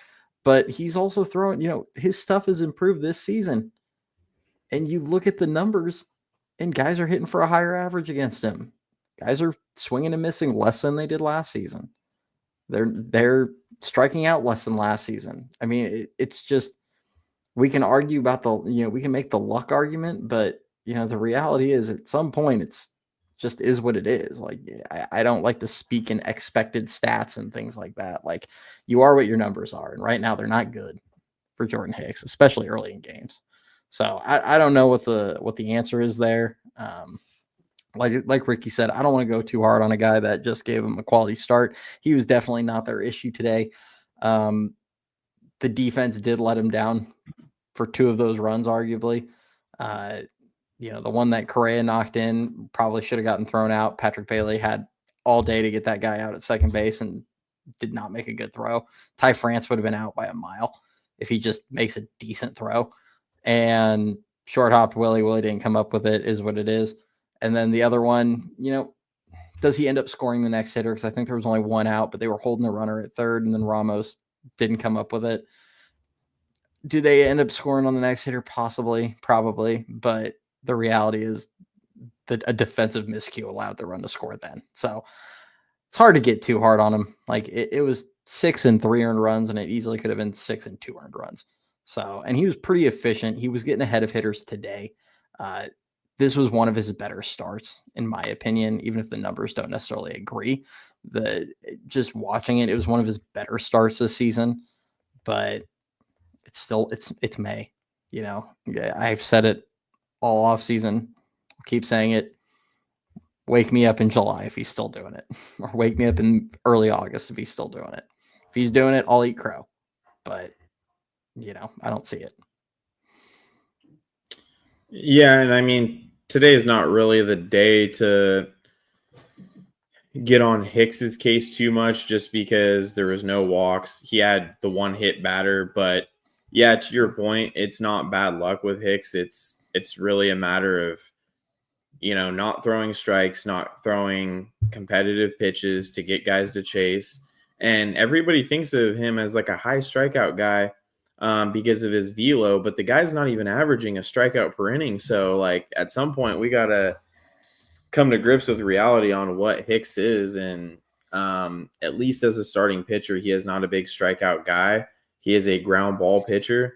but he's also throwing, his stuff has improved this season. And you look at the numbers and guys are hitting for a higher average against him. Guys are swinging and missing less than they did last season. They're striking out less than last season. I mean, it's just, we can argue about we can make the luck argument, but the reality is at some point it's just is what it is. Like, I don't like to speak in expected stats and things like that. Like, you are what your numbers are. And right now they're not good for Jordan Hicks, especially early in games. So I don't know what the answer is there. Like Ricky said, I don't want to go too hard on a guy that just gave him a quality start. He was definitely not their issue today. The defense did let him down for 2 of those runs, arguably. The one that Correa knocked in probably should have gotten thrown out. Patrick Bailey had all day to get that guy out at second base and did not make a good throw. Ty France would have been out by a mile if he just makes a decent throw. And short-hopped Willie. Willie didn't come up with it, is what it is. And then the other one, does he end up scoring the next hitter? Because I think there was only 1 out, but they were holding the runner at third, and then Ramos didn't come up with it. Do they end up scoring on the next hitter? Possibly, probably. But the reality is that a defensive miscue allowed the run to score then. So it's hard to get too hard on him. Like it was 6 and 3 earned runs, and it easily could have been 6 and 2 earned runs. So, and he was pretty efficient. He was getting ahead of hitters today. This was one of his better starts, in my opinion, even if the numbers don't necessarily agree. Just watching it, it was one of his better starts this season. But it's still it's May. I've said it all off season. I'll keep saying it. Wake me up in July if he's still doing it, or wake me up in early August if he's still doing it. If he's doing it, I'll eat crow. But I don't see it. Yeah, and I mean, today is not really the day to get on Hicks's case too much just because there was no walks. He had the 1 hit batter, but yeah, to your point, it's not bad luck with Hicks. It's really a matter of, not throwing strikes, not throwing competitive pitches to get guys to chase. And everybody thinks of him as like a high strikeout guy because of his velo, but the guy's not even averaging a strikeout per inning. So like at some point we got to come to grips with reality on what Hicks is. And at least as a starting pitcher, he is not a big strikeout guy. He is a ground ball pitcher.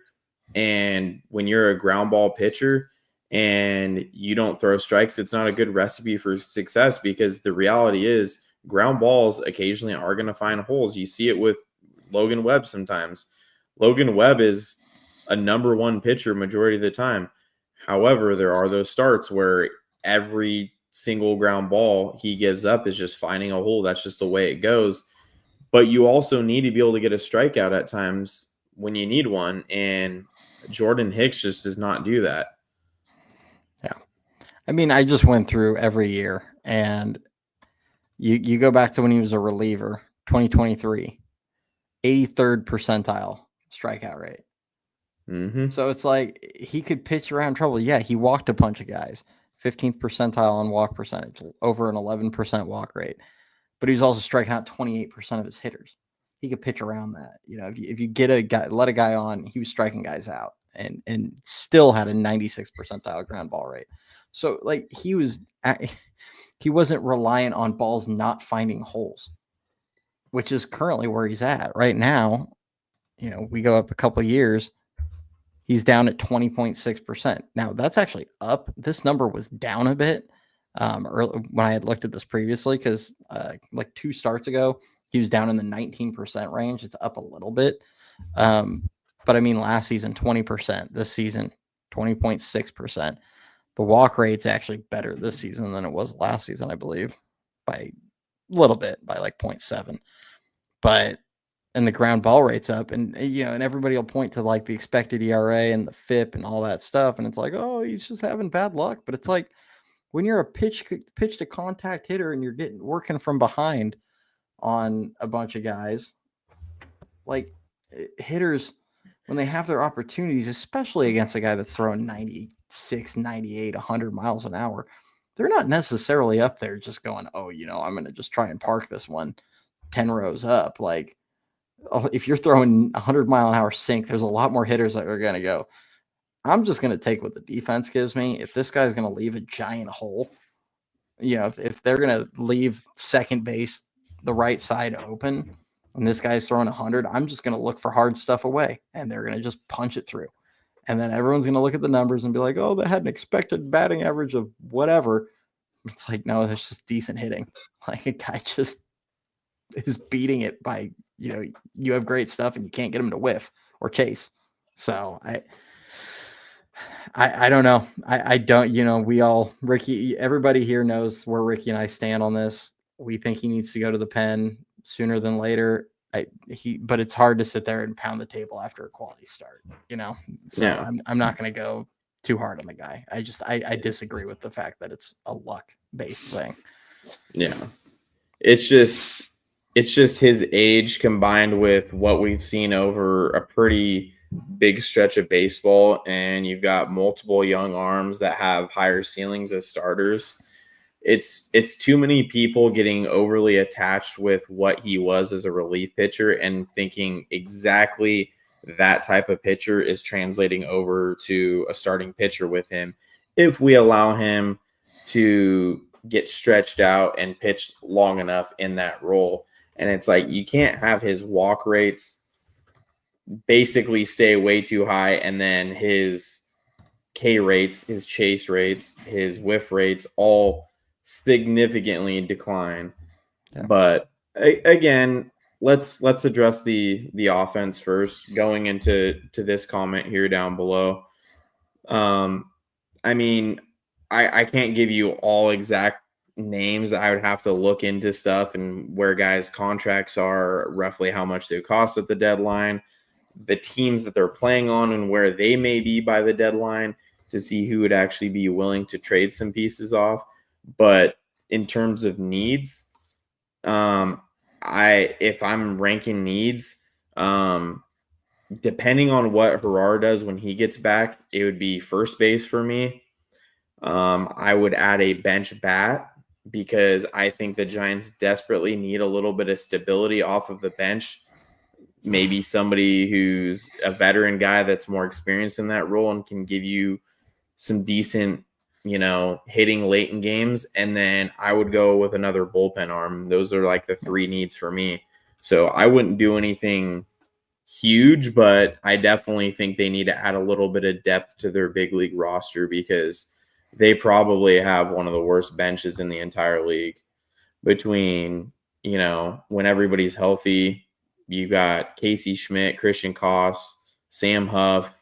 And when you're a ground ball pitcher and you don't throw strikes, it's not a good recipe for success, because the reality is ground balls occasionally are going to find holes. You see it with Logan Webb sometimes. Logan Webb is a number 1 pitcher majority of the time. However, there are those starts where every single ground ball he gives up is just finding a hole. That's just the way it goes. But you also need to be able to get a strikeout at times when you need one. And Jordan Hicks just does not do that. Yeah. I mean, I just went through every year, and you go back to when he was a reliever, 2023, 83rd percentile strikeout rate. Mm-hmm. So it's like he could pitch around trouble. Yeah, he walked a bunch of guys, 15th percentile on walk percentage, over an 11% walk rate. But he was also striking out 28% of his hitters. He could pitch around that. If you get a guy, let a guy on, he was striking guys out. and still had a 96 percentile ground ball rate. So like he wasn't reliant on balls not finding holes, which is currently where he's at right now. We go up a couple of years, he's down at 20.6%. Now that's actually up. This number was down a bit early, when I had looked at this previously, because like 2 starts ago, he was down in the 19% range. It's up a little bit. But I mean, last season, 20%, this season, 20.6%. The walk rate's actually better this season than it was last season, I believe, by a little bit, by like 0.7. And the ground ball rate's up, and and everybody will point to like the expected ERA and the FIP and all that stuff, and it's like, oh, he's just having bad luck. But it's like, when you're a pitch to contact hitter and you're working from behind on a bunch of guys, like hitters, when they have their opportunities, especially against a guy that's throwing 96, 98, 100 miles an hour, they're not necessarily up there just going, oh, I'm going to just try and park this one 10 rows up. Like, if you're throwing 100-mile-an-hour sink, there's a lot more hitters that are going to go, I'm just going to take what the defense gives me. If this guy's going to leave a giant hole, if they're going to leave second base, the right side open, and this guy's throwing 100, I'm just going to look for hard stuff away, and they're going to just punch it through. And then everyone's going to look at the numbers and be like, oh, they had an expected batting average of whatever. It's like, no, that's just decent hitting. Like, a guy just is beating it by, you have great stuff and you can't get him to whiff or chase. So I don't know. I don't, Ricky, everybody here knows where Ricky and I stand on this. We think he needs to go to the pen sooner than later. But it's hard to sit there and pound the table after a quality start, So yeah. I'm not going to go too hard on the guy. I disagree with the fact that it's a luck based thing. Yeah. It's just his age combined with what we've seen over a pretty big stretch of baseball, and you've got multiple young arms that have higher ceilings as starters. It's too many people getting overly attached with what he was as a relief pitcher and thinking exactly that type of pitcher is translating over to a starting pitcher with him if we allow him to get stretched out and pitch long enough in that role. And it's like, you can't have his walk rates basically stay way too high, and then his K rates, his chase rates, his whiff rates all significantly decline. Yeah. But again, let's address the offense first, going into this comment here down below. I mean, I can't give you all exact names. I would have to look into stuff and where guys' contracts are, roughly how much they cost at the deadline, the teams that they're playing on and where they may be by the deadline, to see who would actually be willing to trade some pieces off. But in terms of needs, if I'm ranking needs, depending on what Herrera does when he gets back, it would be first base for me. I would add a bench bat, because I think the Giants desperately need a little bit of stability off of the bench. Maybe somebody who's a veteran guy that's more experienced in that role and can give you some decent, hitting late in games. And then I would go with another bullpen arm. Those are like the 3 needs for me. So I wouldn't do anything huge, but I definitely think they need to add a little bit of depth to their big league roster, because they probably have one of the worst benches in the entire league. Between, when everybody's healthy, you got Casey Schmidt, Christian Koss, Sam Huff.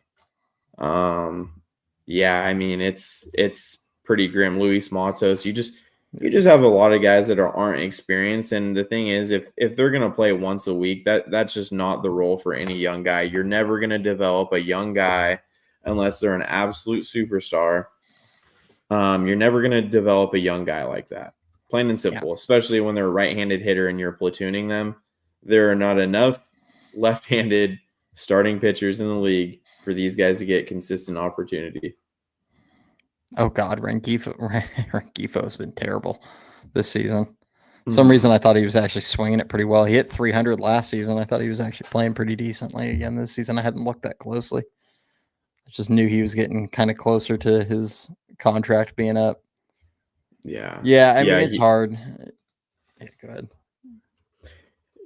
Yeah, I mean, it's pretty grim. Luis Matos. You just have a lot of guys that aren't experienced. And the thing is, if they're going to play once a week, that's just not the role for any young guy. You're never going to develop a young guy unless they're an absolute superstar. You're never going to develop a young guy like that. Plain and simple, especially when they're a right-handed hitter and you're platooning them. There are not enough left-handed starting pitchers in the league for these guys to get consistent opportunity. Oh, God, Rengifo has been terrible this season. For some reason, I thought he was actually swinging it pretty well. He hit 300 last season. I thought he was actually playing pretty decently again this season. I hadn't looked that closely. Just knew he was getting kind of closer to his contract being up. Yeah. Yeah, I mean, it's hard. Yeah, go ahead.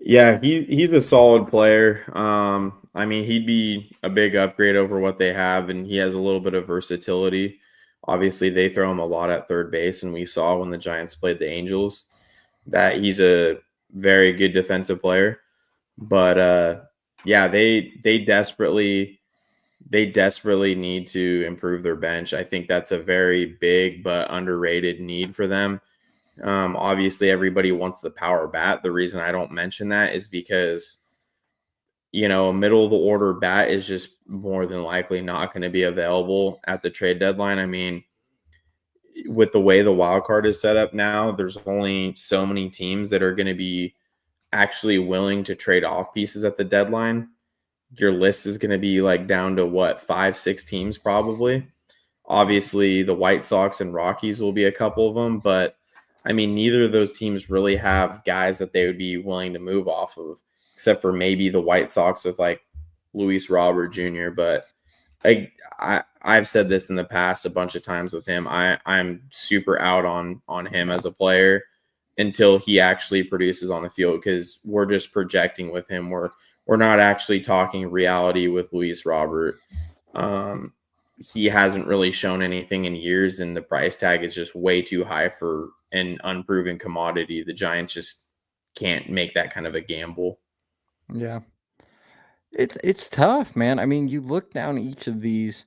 Yeah, he's a solid player. I mean, he'd be a big upgrade over what they have, and he has a little bit of versatility. Obviously, they throw him a lot at third base, and we saw when the Giants played the Angels that he's a very good defensive player. But yeah, they desperately need to improve their bench. I think that's a very big but underrated need for them. Obviously, everybody wants the power bat. The reason I don't mention that is because, a middle of the order bat is just more than likely not going to be available at the trade deadline. I mean, with the way the wild card is set up now, there's only so many teams that are going to be actually willing to trade off pieces at the deadline. Your list is going to be like down to what, 5, 6 teams probably. Obviously, the White Sox and Rockies will be a couple of them, but I mean, neither of those teams really have guys that they would be willing to move off of, except for maybe the White Sox with like Luis Robert Jr. But I've said this in the past a bunch of times with him. I'm super out on him as a player until he actually produces on the field, because we're just projecting with him. We're not actually talking reality with Luis Robert. He hasn't really shown anything in years, and the price tag is just way too high for an unproven commodity. The Giants just can't make that kind of a gamble. Yeah. It's tough, man. I mean, you look down each of these.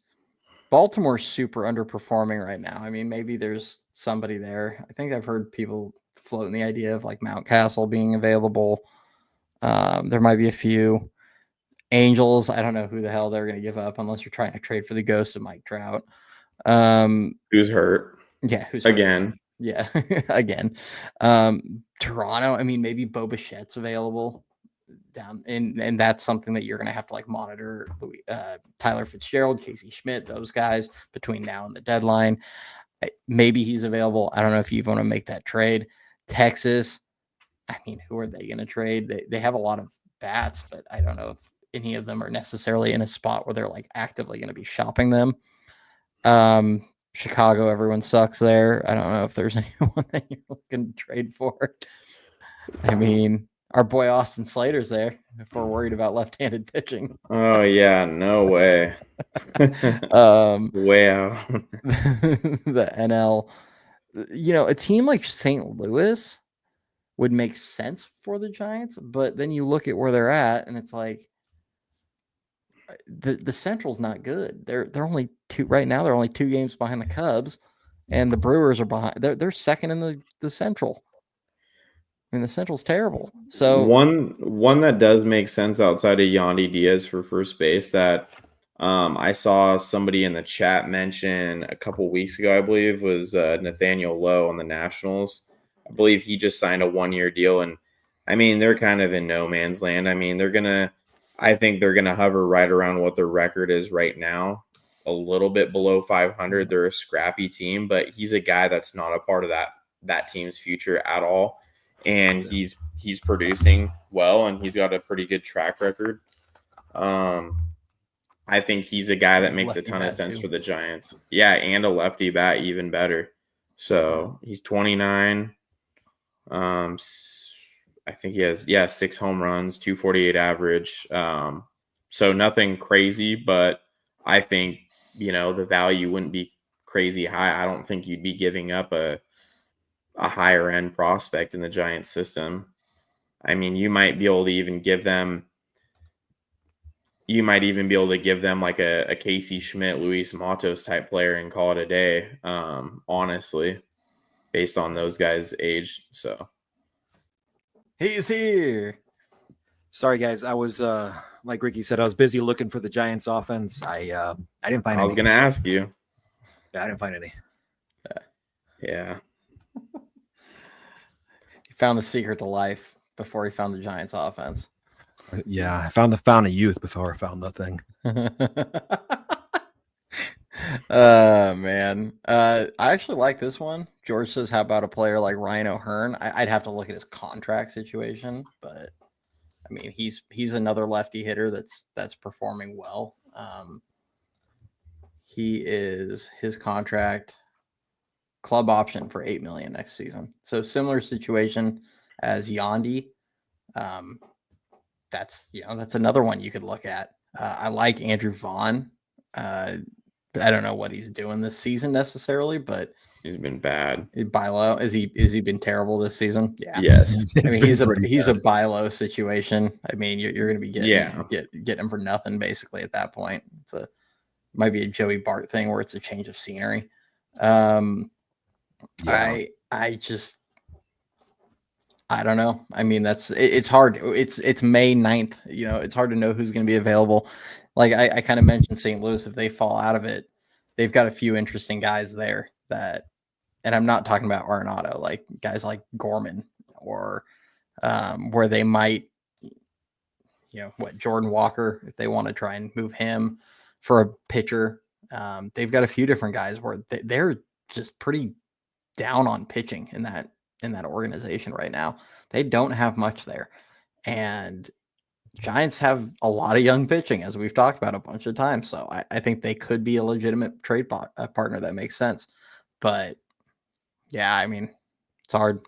Baltimore's super underperforming right now. I mean, maybe there's somebody there. I think I've heard people floating the idea of like Mountcastle being available. There might be a few. Angels, I don't know who the hell they're going to give up unless you're trying to trade for the ghost of Mike Trout. Who's hurt? Yeah, who's again? Hurt? Yeah, again. Toronto, I mean, maybe Bo Bichette's available down, and that's something that you're going to have to like monitor. Tyler Fitzgerald, Casey Schmidt, those guys between now and the deadline. Maybe he's available. I don't know if you want to make that trade. Texas, I mean, who are they going to trade? They have a lot of bats, but I don't know if any of them are necessarily in a spot where they're like actively going to be shopping them. Chicago, everyone sucks there. I don't know if there's anyone that you're looking to trade for. I mean, our boy Austin Slater's there if we're worried about left-handed pitching. Oh yeah, no way. Way out. The NL, a team like St. Louis would make sense for the Giants, but then you look at where they're at, and it's like the Central's not good. They're only two right now. They're only 2 games behind the Cubs, and the Brewers are behind. They're second in the Central. I mean, the Central's terrible. So one that does make sense outside of Yandy Diaz for first base that I saw somebody in the chat mention a couple weeks ago, I believe, was Nathaniel Lowe on the Nationals. I believe he just signed a 1-year deal, and I mean, they're kind of in no man's land. I mean, I think they're gonna hover right around what their record is right now, a little bit below 500. They're a scrappy team, but he's a guy that's not a part of that team's future at all, and he's producing well, and he's got a pretty good track record. I think he's a guy that makes a ton of sense for the Giants. Yeah, and a lefty bat, even better. So he's 29. I think he has 6 home runs, 248 average. So nothing crazy, but I think the value wouldn't be crazy high. I don't think you'd be giving up a higher end prospect in the Giants system. I mean, you might be able to even give them like a Casey Schmidt, Luis Matos type player and call it a day. Honestly, based on those guys' age. So he's here. Sorry, guys. I was like Ricky said, I was busy looking for the Giants offense. I didn't find any. I was going to ask you. Yeah, I didn't find any. Yeah. He found the secret to life before he found the Giants offense. Yeah, I found the fountain of youth before I found that thing. Man. I actually like this one. George says, how about a player like Ryan O'Hearn? I'd have to look at his contract situation, but I mean, he's another lefty hitter that's performing well. his contract club option for $8 million next season. So similar situation as Yandy. That's another one you could look at. I like Andrew Vaughn. I don't know what he's doing this season necessarily, but he's been bad. Buy low. Is he been terrible this season? Yeah. Yes. I mean, he's a buy low situation. I mean, you're going to be getting him for nothing basically at that point. Might be a Joey Bart thing where it's a change of scenery. I don't know. I mean, it's hard. It's May 9th. It's hard to know who's going to be available. Like I kind of mentioned St. Louis, if they fall out of it, they've got a few interesting guys there and I'm not talking about Arenado, like guys like Gorman or where they might, Jordan Walker, if they want to try and move him for a pitcher. They've got a few different guys where they're just pretty down on pitching in that organization right now. They don't have much there. And Giants have a lot of young pitching, as we've talked about a bunch of times. So I think they could be a legitimate trade partner that makes sense. But yeah, I mean, it's hard.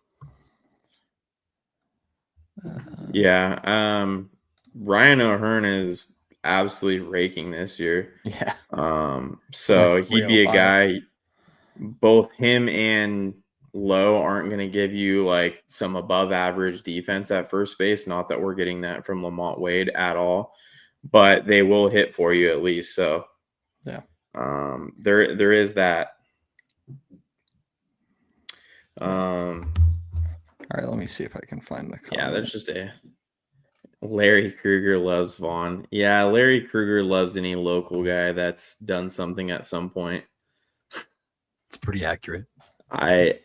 Ryan O'Hearn is absolutely raking this year. Yeah. So he'd be a guy, both him and Lowe aren't going to give you like some above average defense at first base. Not that we're getting that from Lamont Wade at all, but they will hit for you at least. So yeah, there is that. All right, let me see if I can find the comment. Yeah, there's just Larry Krueger loves Vaughn. Yeah, Larry Krueger loves any local guy that's done something at some point. It's pretty accurate. I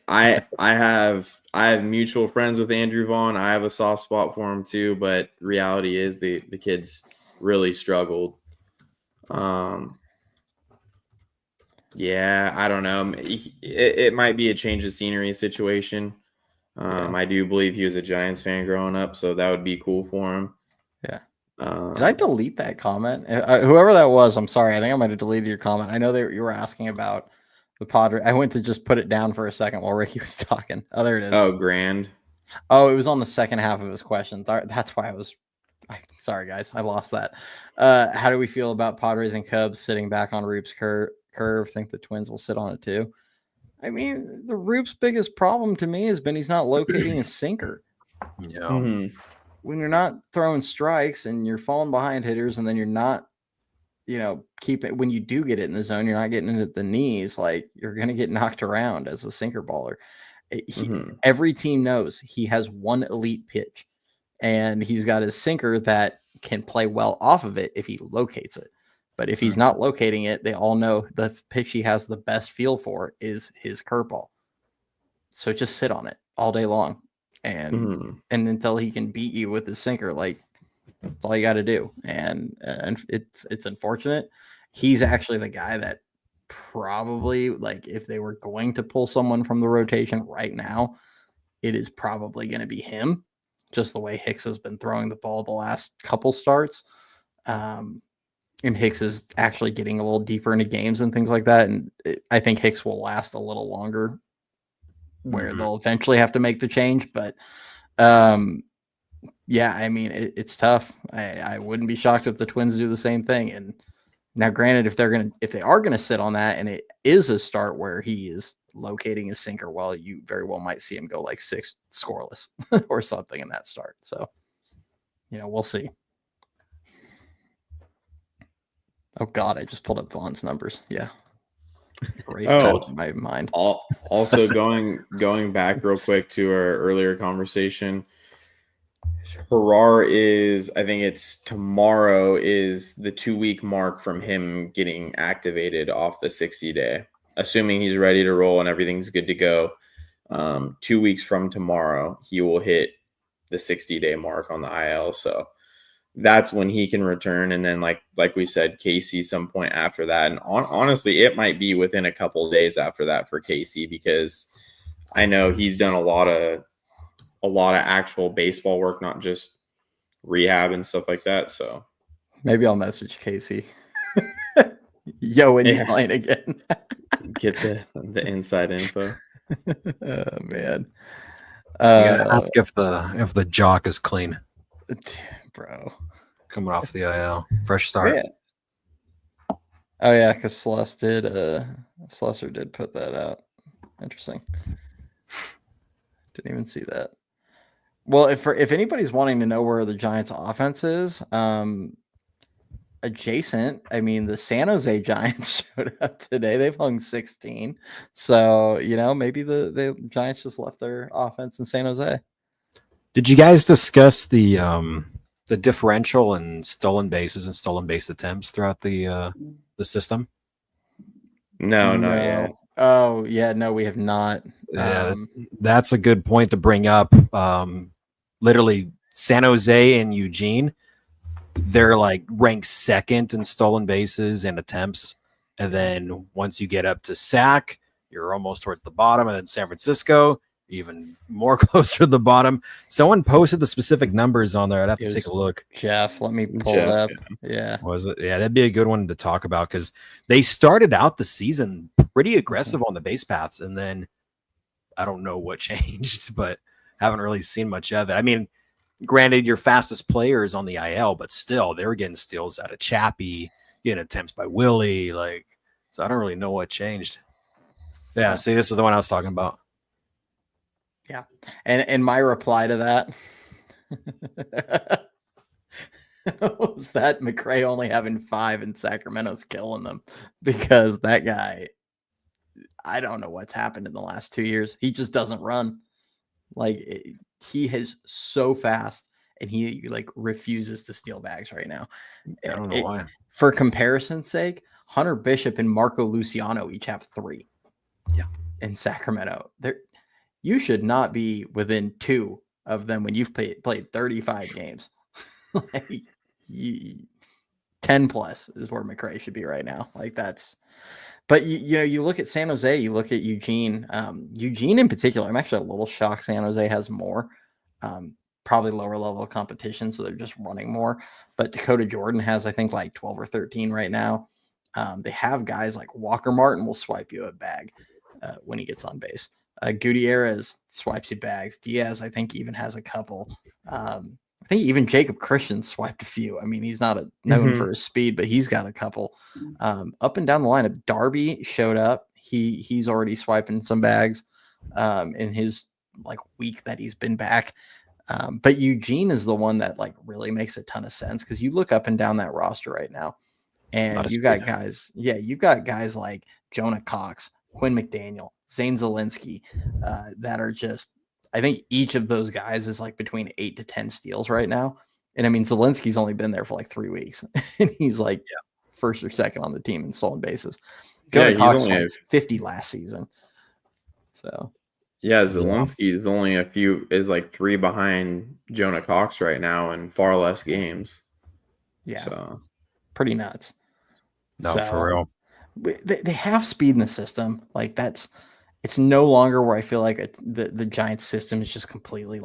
have mutual friends with Andrew Vaughn. I have a soft spot for him too, but reality is the kid's really struggled. Yeah, I don't know. It might be a change of scenery situation. I do believe he was a Giants fan growing up, so that would be cool for him. Yeah. Did I delete that comment? Whoever that was, I'm sorry. I think I might have deleted your comment. I know that you were asking about the Padres. I went to just put it down for a second while Ricky was talking. Oh, there it is. Oh, Grand. Oh, it was on the second half of his question. That's why sorry, guys. I lost that. How do we feel about Padres and Cubs sitting back on Roop's curve? Think the Twins will sit on it too? I mean, the Roop's biggest problem to me has been he's not locating his sinker. Yeah. When you're not throwing strikes and you're falling behind hitters, and then you're not, when you do get it in the zone, you're not getting it at the knees, like you're going to get knocked around as a sinker baller. Every team knows he has one elite pitch, and he's got his sinker that can play well off of it if he locates it. But if he's not locating it, they all know the pitch he has the best feel for is his curveball. So just sit on it all day long. And until he can beat you with his sinker, like that's all you got to do. And it's unfortunate. He's actually the guy that probably, like, if they were going to pull someone from the rotation right now, it is probably going to be him. Just the way Hicks has been throwing the ball the last couple starts. And Hicks is actually getting a little deeper into games and things like that. And I think Hicks will last a little longer, where they'll eventually have to make the change. But yeah, I mean, it's tough. I wouldn't be shocked if the Twins do the same thing. And now, granted, if they are gonna sit on that, and it is a start where he is locating his sinker, well, you very well might see him go like 6 scoreless or something in that start. So, we'll see. Oh God, I just pulled up Vaughn's numbers. Yeah. My mind. Also going back real quick to our earlier conversation, Harar is, I think it's tomorrow, is the 2-week mark from him getting activated off the 60-day. Assuming he's ready to roll and everything's good to go, 2 weeks from tomorrow, he will hit the 60-day mark on the IL. So that's when he can return. And then like we said, Casey some point after that. And honestly, it might be within a couple of days after that for Casey, because I know he's done a lot of actual baseball work, not just rehab and stuff like that. So maybe I'll message Casey. Yo, when you Yeah. playing again? Get the inside info. Oh man. You gotta ask if the jock is clean. Bro. Coming off the IL. Fresh Oh start. yeah. Oh yeah, because Slesser did put that out. Interesting. Didn't even see that. Well, if anybody's wanting to know where the Giants' offense is, adjacent, I mean, the San Jose Giants showed up today. They've hung 16. So, maybe the Giants just left their offense in San Jose. Did you guys discuss the differential in stolen bases and stolen base attempts throughout the system? No, not yet. Oh, yeah, no, we have not. Yeah, that's a good point to bring up. Literally, San Jose and Eugene, they're like ranked second in stolen bases and attempts. And then once you get up to sack, you're almost towards the bottom. And then San Francisco, even more closer to the bottom. Someone posted the specific numbers on there. I'd have to take a look. Jeff, let me pull it up. Yeah. Was it? Yeah, that'd be a good one to talk about because they started out the season pretty aggressive on the base paths. And then I don't know what changed, but haven't really seen much of it. I mean, granted, your fastest player is on the IL, but still, they were getting steals out of Chappie, getting attempts by Willie. So I don't really know what changed. Yeah, see, this is the one I was talking about. Yeah. And my reply to that was that McRae only having 5 and Sacramento's killing them because that guy, I don't know what's happened in the last 2 years. He just doesn't run. He is so fast and he refuses to steal bags right now. I don't know why. For comparison's sake, Hunter Bishop and Marco Luciano each have 3. Yeah. In Sacramento. You should not be within 2 of them when you've played 35 games. 10 plus is where McRae should be right now. But you look at San Jose, you look at Eugene. Eugene in particular, I'm actually a little shocked San Jose has more. Probably lower level of competition, so they're just running more. But Dakota Jordan has, I think, 12 or 13 right now. They have guys like Walker Martin will swipe you a bag when he gets on base. Gutierrez swipes you bags. Diaz, I think, even has a couple. I think even Jacob Christian swiped a few. I mean, he's not known for his speed, but he's got a couple. Up and down the lineup, Darby showed up. He's already swiping some bags in his week that he's been back. But Eugene is the one that really makes a ton of sense because you look up and down that roster right now, and you got guys. Yeah, you got guys like Jonah Cox, Quinn McDaniel, Zane Zielinski, that are just. I think each of those guys is between 8 to 10 steals right now, and I mean Zielinski's only been there for 3 weeks, and he's first or second on the team in stolen bases. Jonah Cox only 50 last season, so. Yeah, Zielinski is only is 3 behind Jonah Cox right now in far less games. Yeah, so pretty nuts. No, for real. They have speed in the system. It's no longer where I feel like the Giants system is just completely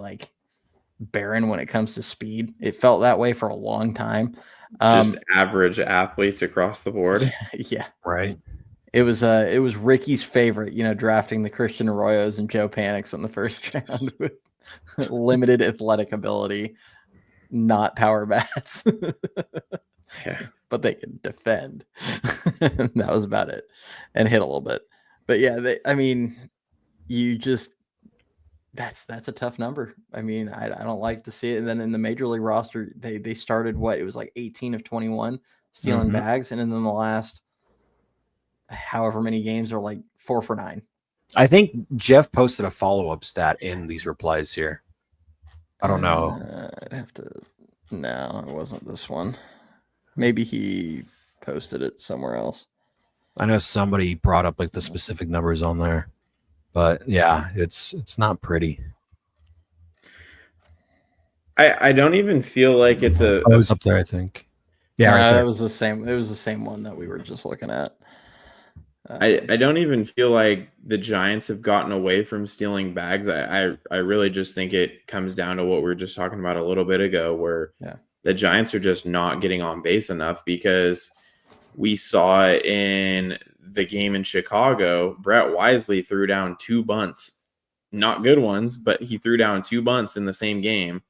barren when it comes to speed. It felt that way for a long time. Just average athletes across the board. Yeah, right. It was Ricky's favorite, drafting the Christian Arroyos and Joe Panics in the first round with limited athletic ability, not power bats. Yeah. But they can defend. And that was about it. And hit a little bit. But yeah, that's a tough number. I mean, I don't like to see it. And then in the major league roster, they started it was 18 of 21 stealing bags, and then the last however many games are 4 for 9. I think Jeff posted a follow-up stat in these replies here. I don't know. I'd have to. No, it wasn't this one. Maybe he posted it somewhere else. I know somebody brought up the specific numbers on there, but yeah, it's not pretty. I don't even feel like it's a. It was up there, I think. Yeah, right there. It was the same. It was the same one that we were just looking at. I don't even feel like the Giants have gotten away from stealing bags. I really just think it comes down to what we were just talking about a little bit ago, where the Giants are just not getting on base enough because We saw it in the game in Chicago. Brett Wisely threw down 2 bunts, not good ones, but he threw down 2 bunts in the same game.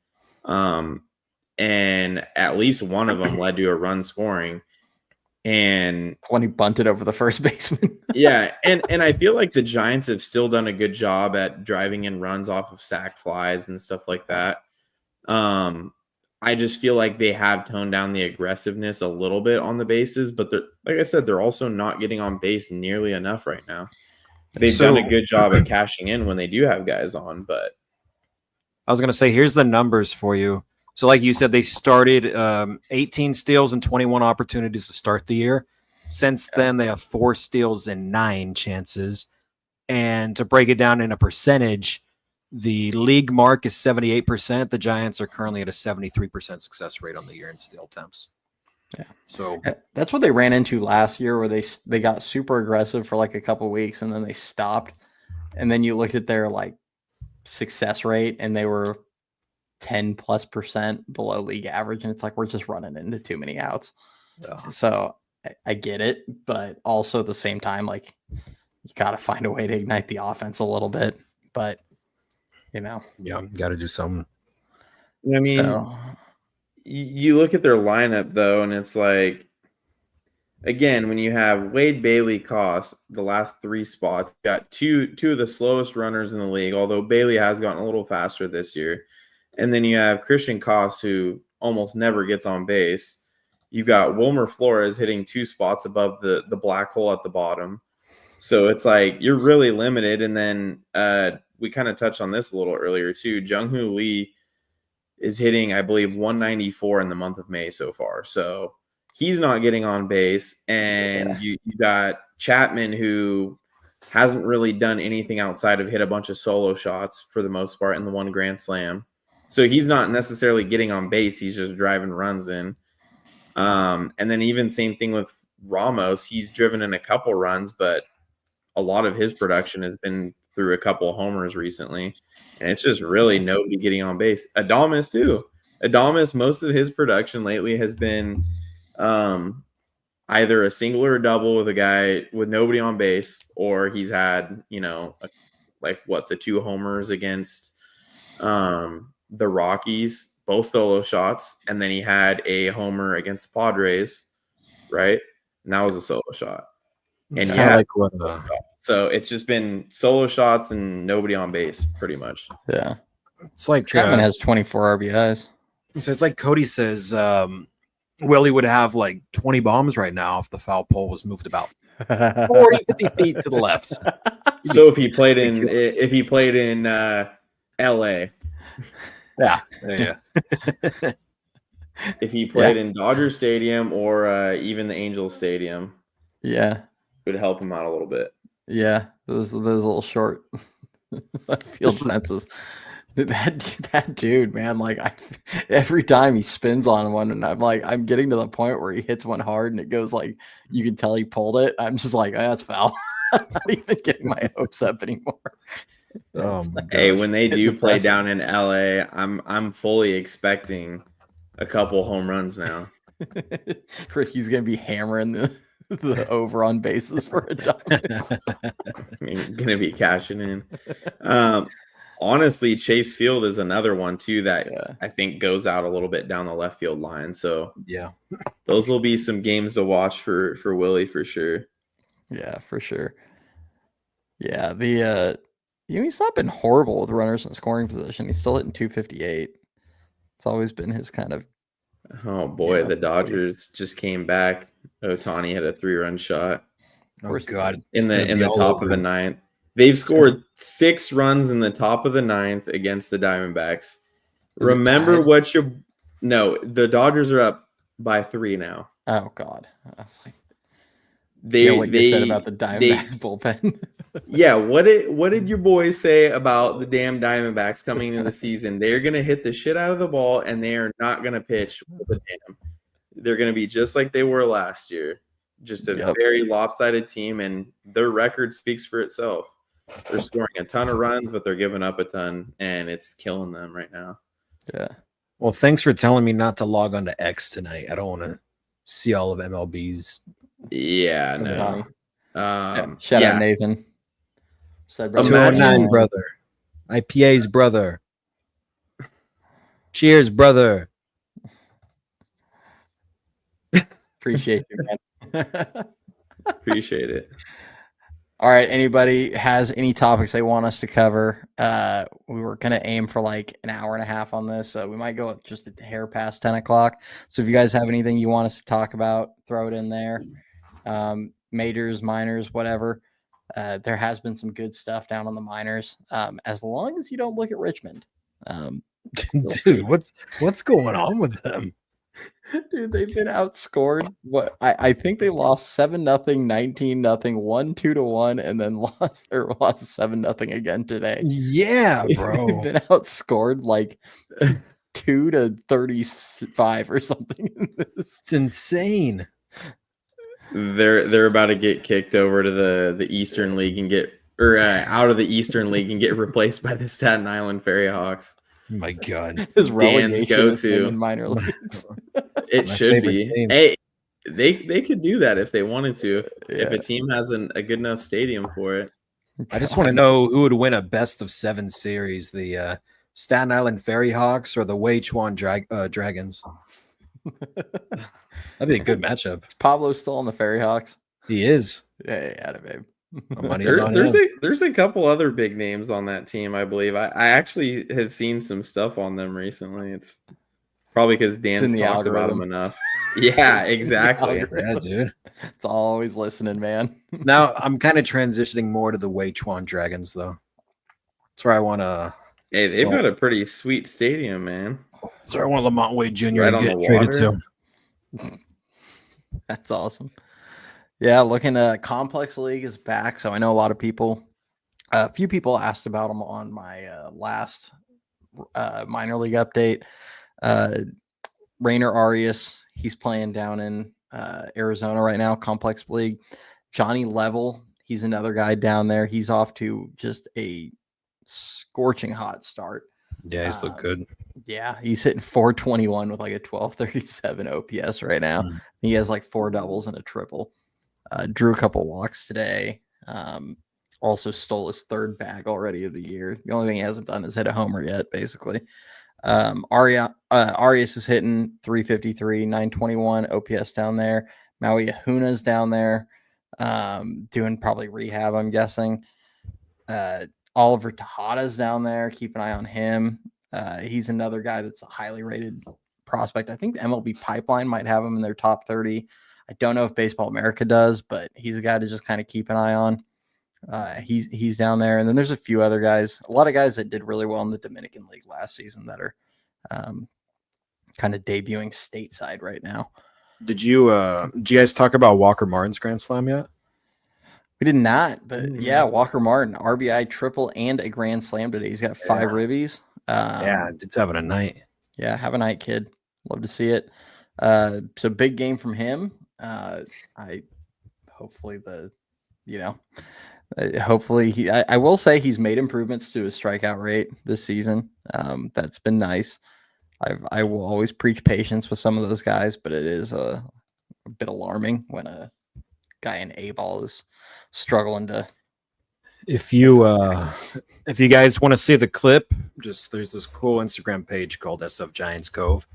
And at least one of them led to a run scoring. And when he bunted over the first baseman. yeah, and I feel like the Giants have still done a good job at driving in runs off of sac flies and stuff like that. I just feel like they have toned down the aggressiveness a little bit on the bases, but like I said, they're also not getting on base nearly enough right now. They've done a good job at cashing in when they do have guys on, but I was going to say, here's the numbers for you. So like you said, they started 18 steals and 21 opportunities to start the year. Since then, they have 4 steals and 9 chances. And to break it down in a percentage, the league mark is 78%. The Giants are currently at a 73% success rate on the year in steal attempts. Yeah. So that's what they ran into last year, where they got super aggressive for like a couple weeks and then they stopped. And then you looked at their like success rate and they were 10+% below league average. And it's like, we're just running into too many outs. Yeah. So I get it, but also at the same time, like, you got to find a way to ignite the offense a little bit. But, yeah, got to do something. I mean, you look at their lineup, though, and it's like, again, when you have Wade Bailey Koss, the last 3 spots, got two of the slowest runners in the league, although Bailey has gotten a little faster this year. And then you have Christian Koss, who almost never gets on base. You've got Wilmer Flores hitting 2 spots above the black hole at the bottom. So it's like you're really limited. And then we kind of touched on this a little earlier too. Jung-Hoo Lee is hitting, I believe, 194 in the month of May so far. So he's not getting on base. And you got Chapman, who hasn't really done anything outside of hit a bunch of solo shots for the most part in the 1 grand slam. So he's not necessarily getting on base. He's just driving runs in. And then even same thing with Ramos. He's driven in a couple runs, but a lot of his production has been through a couple of homers recently. And it's just really nobody getting on base. Adames too. Adames, most of his production lately has been either a single or a double with a guy with nobody on base, or he's had, the 2 homers against the Rockies, both solo shots, and then he had a homer against the Padres, right? And that was a solo shot. And so it's just been solo shots and nobody on base, pretty much. Yeah, it's like Chapman has 24 RBIs. So it's like Cody says, Willie would have like 20 bombs right now if the foul pole was moved about 40-50 feet to the left. So if he played in LA. Yeah. If he played in Dodger Stadium or even the Angels Stadium, it would help him out a little bit. Yeah, those little short field senses. That dude, man, like every time he spins on one, and I'm getting to the point where he hits one hard and it goes like you can tell he pulled it. I'm just like, that's foul. I'm not even getting my hopes up anymore. Hey, when they do play down in LA, I'm fully expecting a couple home runs now. Ricky's gonna be hammering the over on bases for Adames. Gonna be cashing in. Honestly, Chase Field is another one too that I think goes out a little bit down the left field line. So those will be some games to watch for Willie for sure. Yeah, for sure. Yeah, he's not been horrible with runners in scoring position. He's still hitting 258. It's always been his kind of. Oh boy, the Dodgers just came back. Ohtani had a 3-run shot. Oh God! In the top of the 9th. They've scored 6 runs in the top of the 9th against the Diamondbacks. Remember what the Dodgers are up by 3 now. Oh God. I was like, what you said about the Diamondbacks bullpen. Yeah, what did your boys say about the damn Diamondbacks coming into the season? They're gonna hit the shit out of the ball and they are not gonna pitch with a damn. They're gonna be just like they were last year. Just a very lopsided team, and their record speaks for itself. They're scoring a ton of runs, but they're giving up a ton, and it's killing them right now. Yeah. Well, thanks for telling me not to log on to X tonight. I don't want to see all of MLB's Yeah, From no. Johnny. Um, Shout yeah. out Nathan. Said brother. 209, brother. IPA's brother. Cheers, brother. Appreciate you, man. Appreciate it. All right. Anybody has any topics they want us to cover? We were going to aim for like an hour and a half on this. So we might go just a hair past 10 o'clock. So if you guys have anything you want us to talk about, throw it in there. Majors, minors, whatever. There has been some good stuff down on the minors. As long as you don't look at Richmond. Dude, what's going on with them? Dude, they've been outscored. What I think they lost 7-0, 19-0, won 2-1, and then lost 7-0 again today. Yeah, bro. They've been outscored like 2-35 or something. It's insane. They're about to get kicked over to the Eastern League and get out of the Eastern League and get replaced by the Staten Island Ferry Hawks. Oh my God. His Dan's relegation is go-to. in minor leagues. It My should favorite be. team. Hey, they could do that if they wanted to. If Yeah. a team has a good enough stadium for it. I just want to know who would win a best of 7 series, the Staten Island Ferry Hawks or the Weichuan Dragons. That'd be a good matchup. Is Pablo still on the Ferry Hawks? He is. Yeah, babe. My money's on There's him. there's a couple other big names on that team, I believe. I actually have seen some stuff on them recently. It's probably because Dan's in the talked about algorithm. them enough. Yeah, exactly. Yeah, dude. It's always listening, man. Now I'm kind of transitioning more to the Weichuan Dragons, though. That's where I want to. Hey, they've got a pretty sweet stadium, man. That's where I want Lamont Wade Jr. Right to on get the traded water. to. That's awesome. Yeah, looking at Complex League is back. So I know a lot of people, a few people asked about them on my last minor league update. Rainer Arias, he's playing down in Arizona right now, Complex League. Johnny Level, he's another guy down there. He's off to just a scorching hot start. Yeah, he's look good. Yeah, he's hitting 421 with like a 1237 OPS right now. Mm. He has like 4 doubles and a triple. Drew a couple walks today. Also stole his 3rd bag already of the year. The only thing he hasn't done is hit a homer yet, basically. Arias is hitting 353, 921 OPS down there. Maui Ahuna's down there, doing probably rehab, I'm guessing. Oliver Tejada's down there. Keep an eye on him. He's another guy that's a highly rated prospect. I think the MLB Pipeline might have him in their top 30. I don't know if Baseball America does, but he's a guy to just kind of keep an eye on. He's down there. And then there's a few other guys, a lot of guys that did really well in the Dominican League last season that are kind of debuting stateside right now. Did you guys talk about Walker Martin's Grand Slam yet? We did not, but yeah, Walker Martin, RBI triple and a grand slam today. He's got 5 ribbies. Yeah, it's having a night. Yeah, have a night, kid. Love to see it. So big game from him. Hopefully I will say he's made improvements to his strikeout rate this season. That's been nice. I will always preach patience with some of those guys, but it is a bit alarming when a guy in A-ball is struggling to. If you guys want to see the clip, there's this cool Instagram page called SF Giants Cove.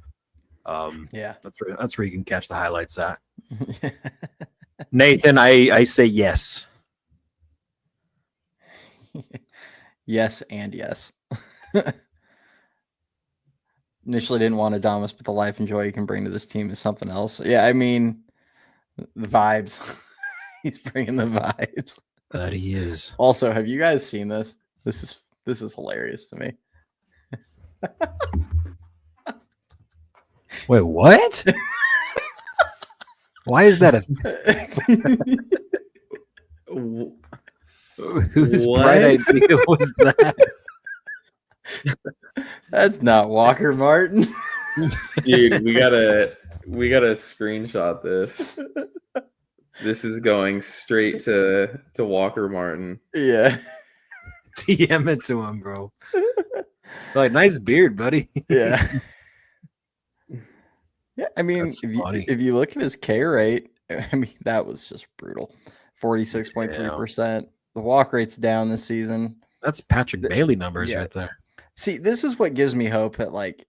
Yeah, that's where you can catch the highlights at. Nathan, I say yes. Yes and yes. Initially didn't want Adamas, but the life and joy you can bring to this team is something else. Yeah, I mean, the vibes. He's bringing the vibes. That he is. Also, have you guys seen this? This is hilarious to me. Wait, what? Why is that whose bright idea was that? That's not Walker Martin. Dude, we gotta screenshot this. This is going straight to Walker Martin. Yeah. DM it to him, bro. Like, nice beard, buddy. Yeah. Yeah, I mean, That's funny. if you look at his K rate, I mean, that was just brutal. 46.3%. The walk rate's down this season. That's Patrick Bailey numbers right there. See, this is what gives me hope that like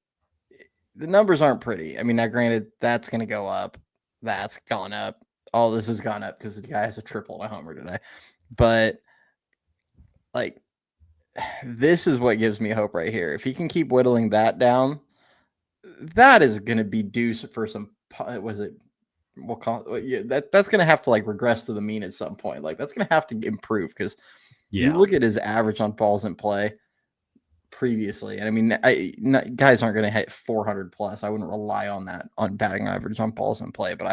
the numbers aren't pretty. I mean, now granted, that's going to go up. That's gone up. All this has gone up because the guy has a triple and a homer today. But like, this is what gives me hope right here. If he can keep whittling that down, that is going to be due for some. Was it? We'll call it. Yeah, that's going to have to like regress to the mean at some point. Like that's going to have to improve because you look at his average on balls in play previously, and I mean, guys aren't going to hit 400 plus. I wouldn't rely on that on batting average on balls in play, but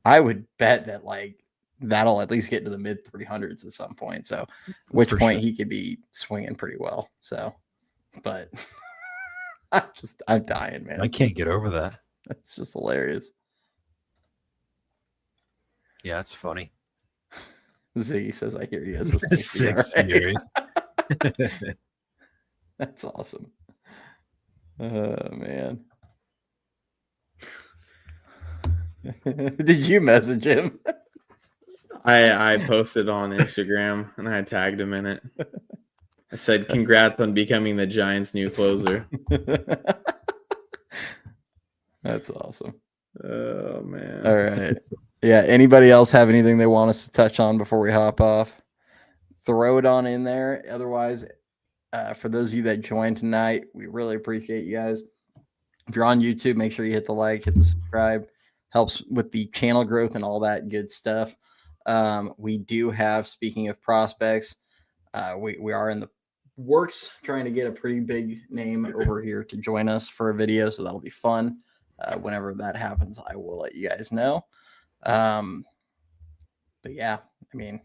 I would bet that like that'll at least get to the mid 300s at some point. So, which point he could be swinging pretty well. So, but I'm dying, man. I can't get over that. That's just hilarious. Yeah, it's funny. Ziggy says, "I hear you." As a 6 That's awesome. Oh man. Did you message him? I posted on Instagram and I tagged him in it. I said, "Congrats on becoming the Giants' new closer." That's awesome. Oh man. All right. Yeah. Anybody else have anything they want us to touch on before we hop off? Throw it on in there. Otherwise, for those of you that joined tonight, we really appreciate you guys. If you're on YouTube, make sure you hit the like, hit the subscribe. Helps with the channel growth and all that good stuff. We do have, speaking of prospects, we are in the works trying to get a pretty big name over here to join us for a video, so that'll be fun. Whenever that happens, I will let you guys know. But yeah, I mean,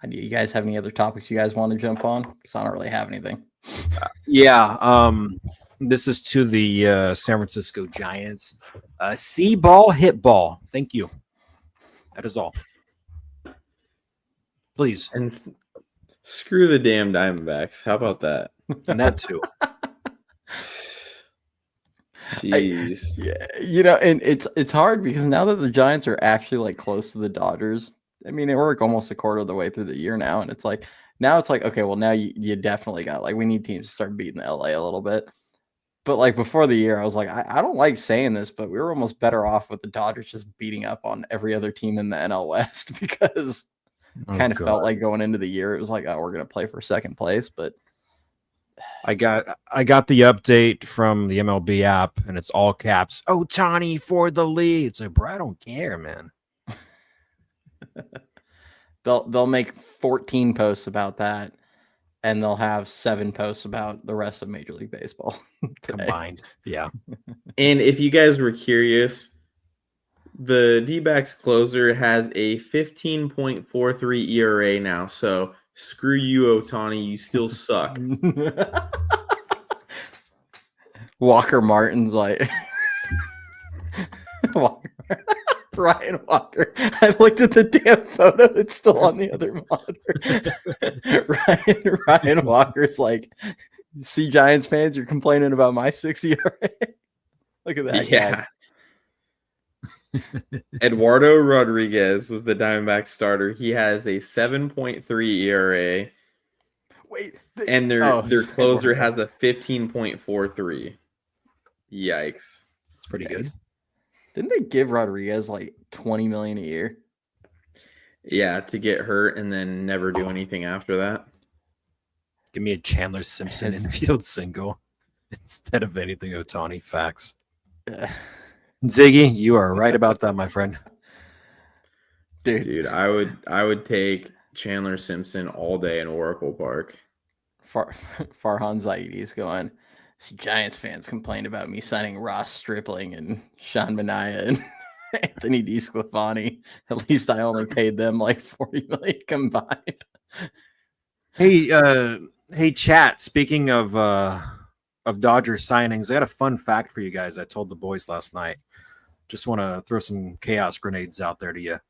do you guys have any other topics you guys want to jump on? Because I don't really have anything. This is to the San Francisco Giants. See ball, hit ball. Thank you. That is all. Please. And screw the damn Diamondbacks. How about that? And that too. Jeez. And it's hard because now that the Giants are actually like close to the Dodgers, I mean, we're like almost a quarter of the way through the year now, and it's like okay, well now you definitely got like we need teams to start beating the LA a little bit. But like before the year, I was like, I don't like saying this, but we were almost better off with the Dodgers just beating up on every other team in the NL West because kind of felt like going into the year it was like, oh, we're gonna play for second place, but. I got the update from the MLB app, and it's all caps. Ohtani for the lead. It's like, bro, I don't care, man. They'll make 14 posts about that, and they'll have 7 posts about the rest of Major League Baseball combined. Yeah. And if you guys were curious, the D-backs closer has a 15.43 ERA now. So screw you, Ohtani. You still suck. Walker Martin's like Ryan Walker. I looked at the damn photo. It's still on the other monitor. Ryan Walker's like, see, Giants fans, you're complaining about my 6 ERA. Look at that guy. Eduardo Rodriguez was the Diamondback starter. He has a 7.3 ERA. And their closer has a 15.43. Yikes. That's pretty good. Didn't they give Rodriguez like $20 million a year? Yeah, to get hurt and then never do anything after that. Give me a Chandler Simpson infield single instead of anything Ohtani. Facts. Ziggy, you are right about that, my friend. Dude, I would take Chandler Simpson all day in Oracle Park. Farhan Zaidi's going, see, Giants fans complained about me signing Ross Stripling and Sean Manaea and Anthony DeSclafani. At least I only paid them like $40 million combined. Hey, chat. Speaking of Dodger signings, I got a fun fact for you guys. I told the boys last night. Just want to throw some chaos grenades out there to you.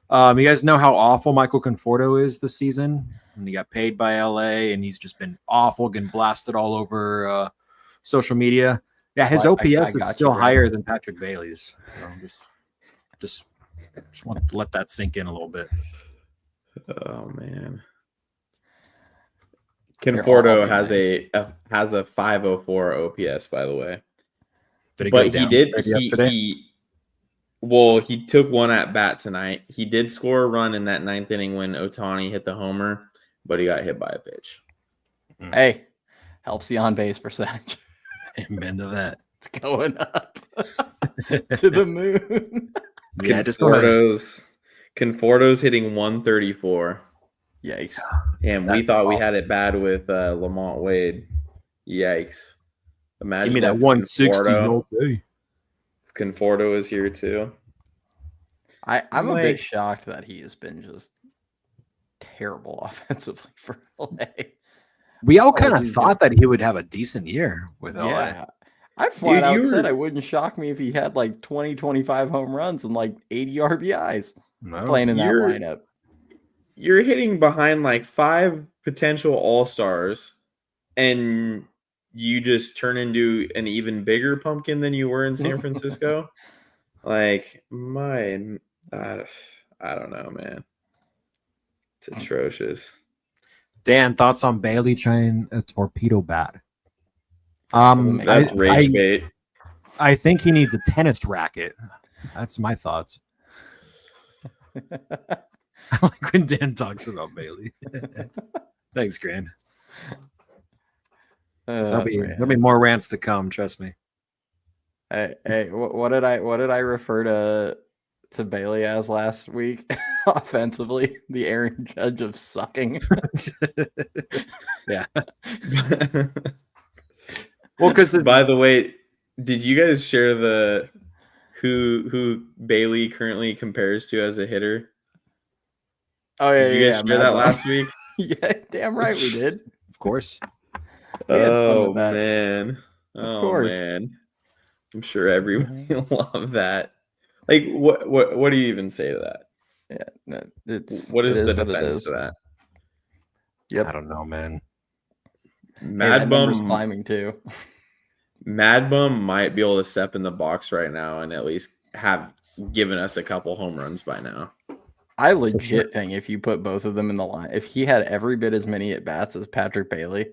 You guys know how awful Michael Conforto is this season? And he got paid by LA, and he's just been awful, getting blasted all over social media. Yeah, his OPS is still higher than Patrick Bailey's. Just Just want to let that sink in a little bit. Oh man. Here, Conforto I'll be has a 504 OPS, by the way. Did it But go he down did yesterday? he took one at bat tonight. He did score a run in that 9th inning when Ohtani hit the homer, but he got hit by a pitch. Hey, helps the on base percentage. Amen to that. It's going up to the moon. Yeah, Conforto's hitting 134. Yikes. And we thought we had it bad with Lamont Wade. Yikes. Imagine give me that if 160. Conforto is here too. I'm a bit shocked that he has been just terrible offensively for LA. We all kind of thought that he would have a decent year with LA. Yeah. I flat out said it wouldn't shock me if he had like 20, 25 home runs and like 80 RBIs playing in that lineup. You're hitting behind like 5 potential all-stars, and you just turn into an even bigger pumpkin than you were in San Francisco. Like, I don't know, man. It's atrocious. Dan, thoughts on Bailey trying a torpedo bat? That's rage bait. I think he needs a tennis racket. That's my thoughts. I like when Dan talks about Bailey. Thanks, Grant. There'll be more rants to come. Trust me. Hey, what did I refer to Bailey as last week? Offensively, the Aaron Judge of sucking. Yeah. Well, because by the way, did you guys share the who Bailey currently compares to as a hitter? Oh yeah, did you guys share that last week? Yeah, damn right we did. Of course. Oh man. Of course. Man. I'm sure everybody will love that. Like, what do you even say to that? Yeah, what is the defense to that? Yep. I don't know, man. Mad Bum climbing too. Mad Bum might be able to step in the box right now and at least have given us a couple home runs by now. I legit think if you put both of them in the line, if he had every bit as many at bats as Patrick Bailey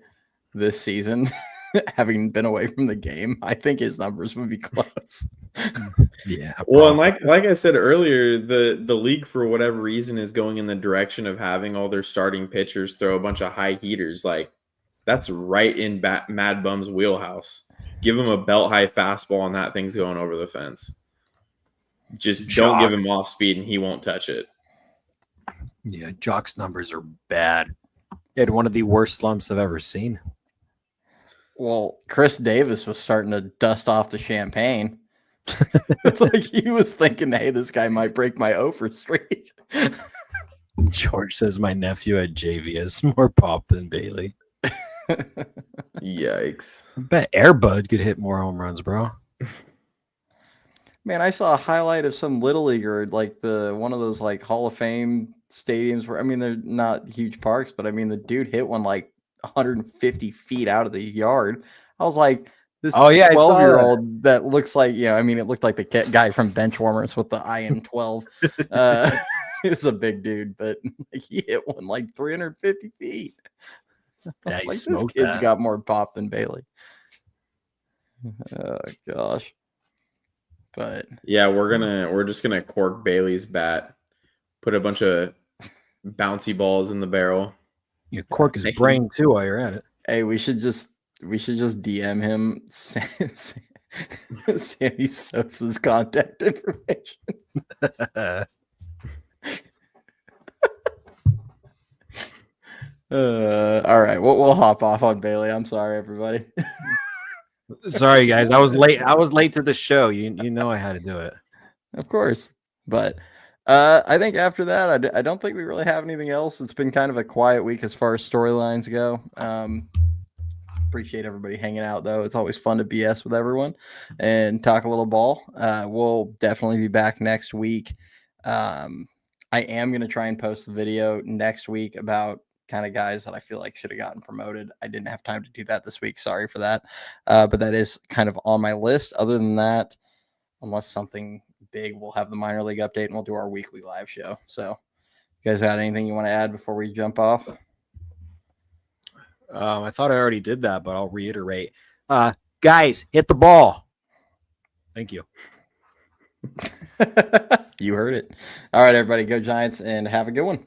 this season, having been away from the game, I think his numbers would be close. Yeah. Well, and like I said earlier, the league for whatever reason is going in the direction of having all their starting pitchers throw a bunch of high heaters. Like, that's right in Mad Bum's wheelhouse. Give him a belt high fastball and that thing's going over the fence. Just don't give him off speed and he won't touch it. Yeah, Jock's numbers are bad. He had one of the worst slumps I've ever seen. Well, Chris Davis was starting to dust off the champagne. Like he was thinking, hey, this guy might break my over streak. George says my nephew at JV has more pop than Bailey. Yikes. I bet Airbud could hit more home runs, bro. Man, I saw a highlight of some little leaguer, like one of those like Hall of Fame stadiums where, I mean, they're not huge parks, but I mean, the dude hit one like 150 feet out of the yard. I was like, this 12-year-old that looks like, I mean, it looked like the guy from Benchwarmers with the IM12. He was a big dude, but he hit one like 350 feet. Yeah, he like, smoked this kid's got more pop than Bailey. Oh gosh. But yeah, we're just gonna cork Bailey's bat, put a bunch of bouncy balls in the barrel. You cork his brain too while you're at it. Hey, we should just DM him Sammy Sosa's contact information. All right, we'll hop off on Bailey. I'm sorry, everybody. Sorry, guys. I was late. I was late to the show. You know I had to do it. Of course. But I think after that, I don't think we really have anything else. It's been kind of a quiet week as far as storylines go. Appreciate everybody hanging out, though. It's always fun to BS with everyone and talk a little ball. We'll definitely be back next week. I am going to try and post the video next week about kind of guys that I feel like should have gotten promoted. I didn't have time to do that this week. Sorry for that. But that is kind of on my list. Other than that, unless something big, we'll have the minor league update and we'll do our weekly live show. So, you guys got anything you want to add before we jump off? I thought I already did that, but I'll reiterate. Guys, hit the ball. Thank you. You heard it. All right, everybody, go Giants and have a good one.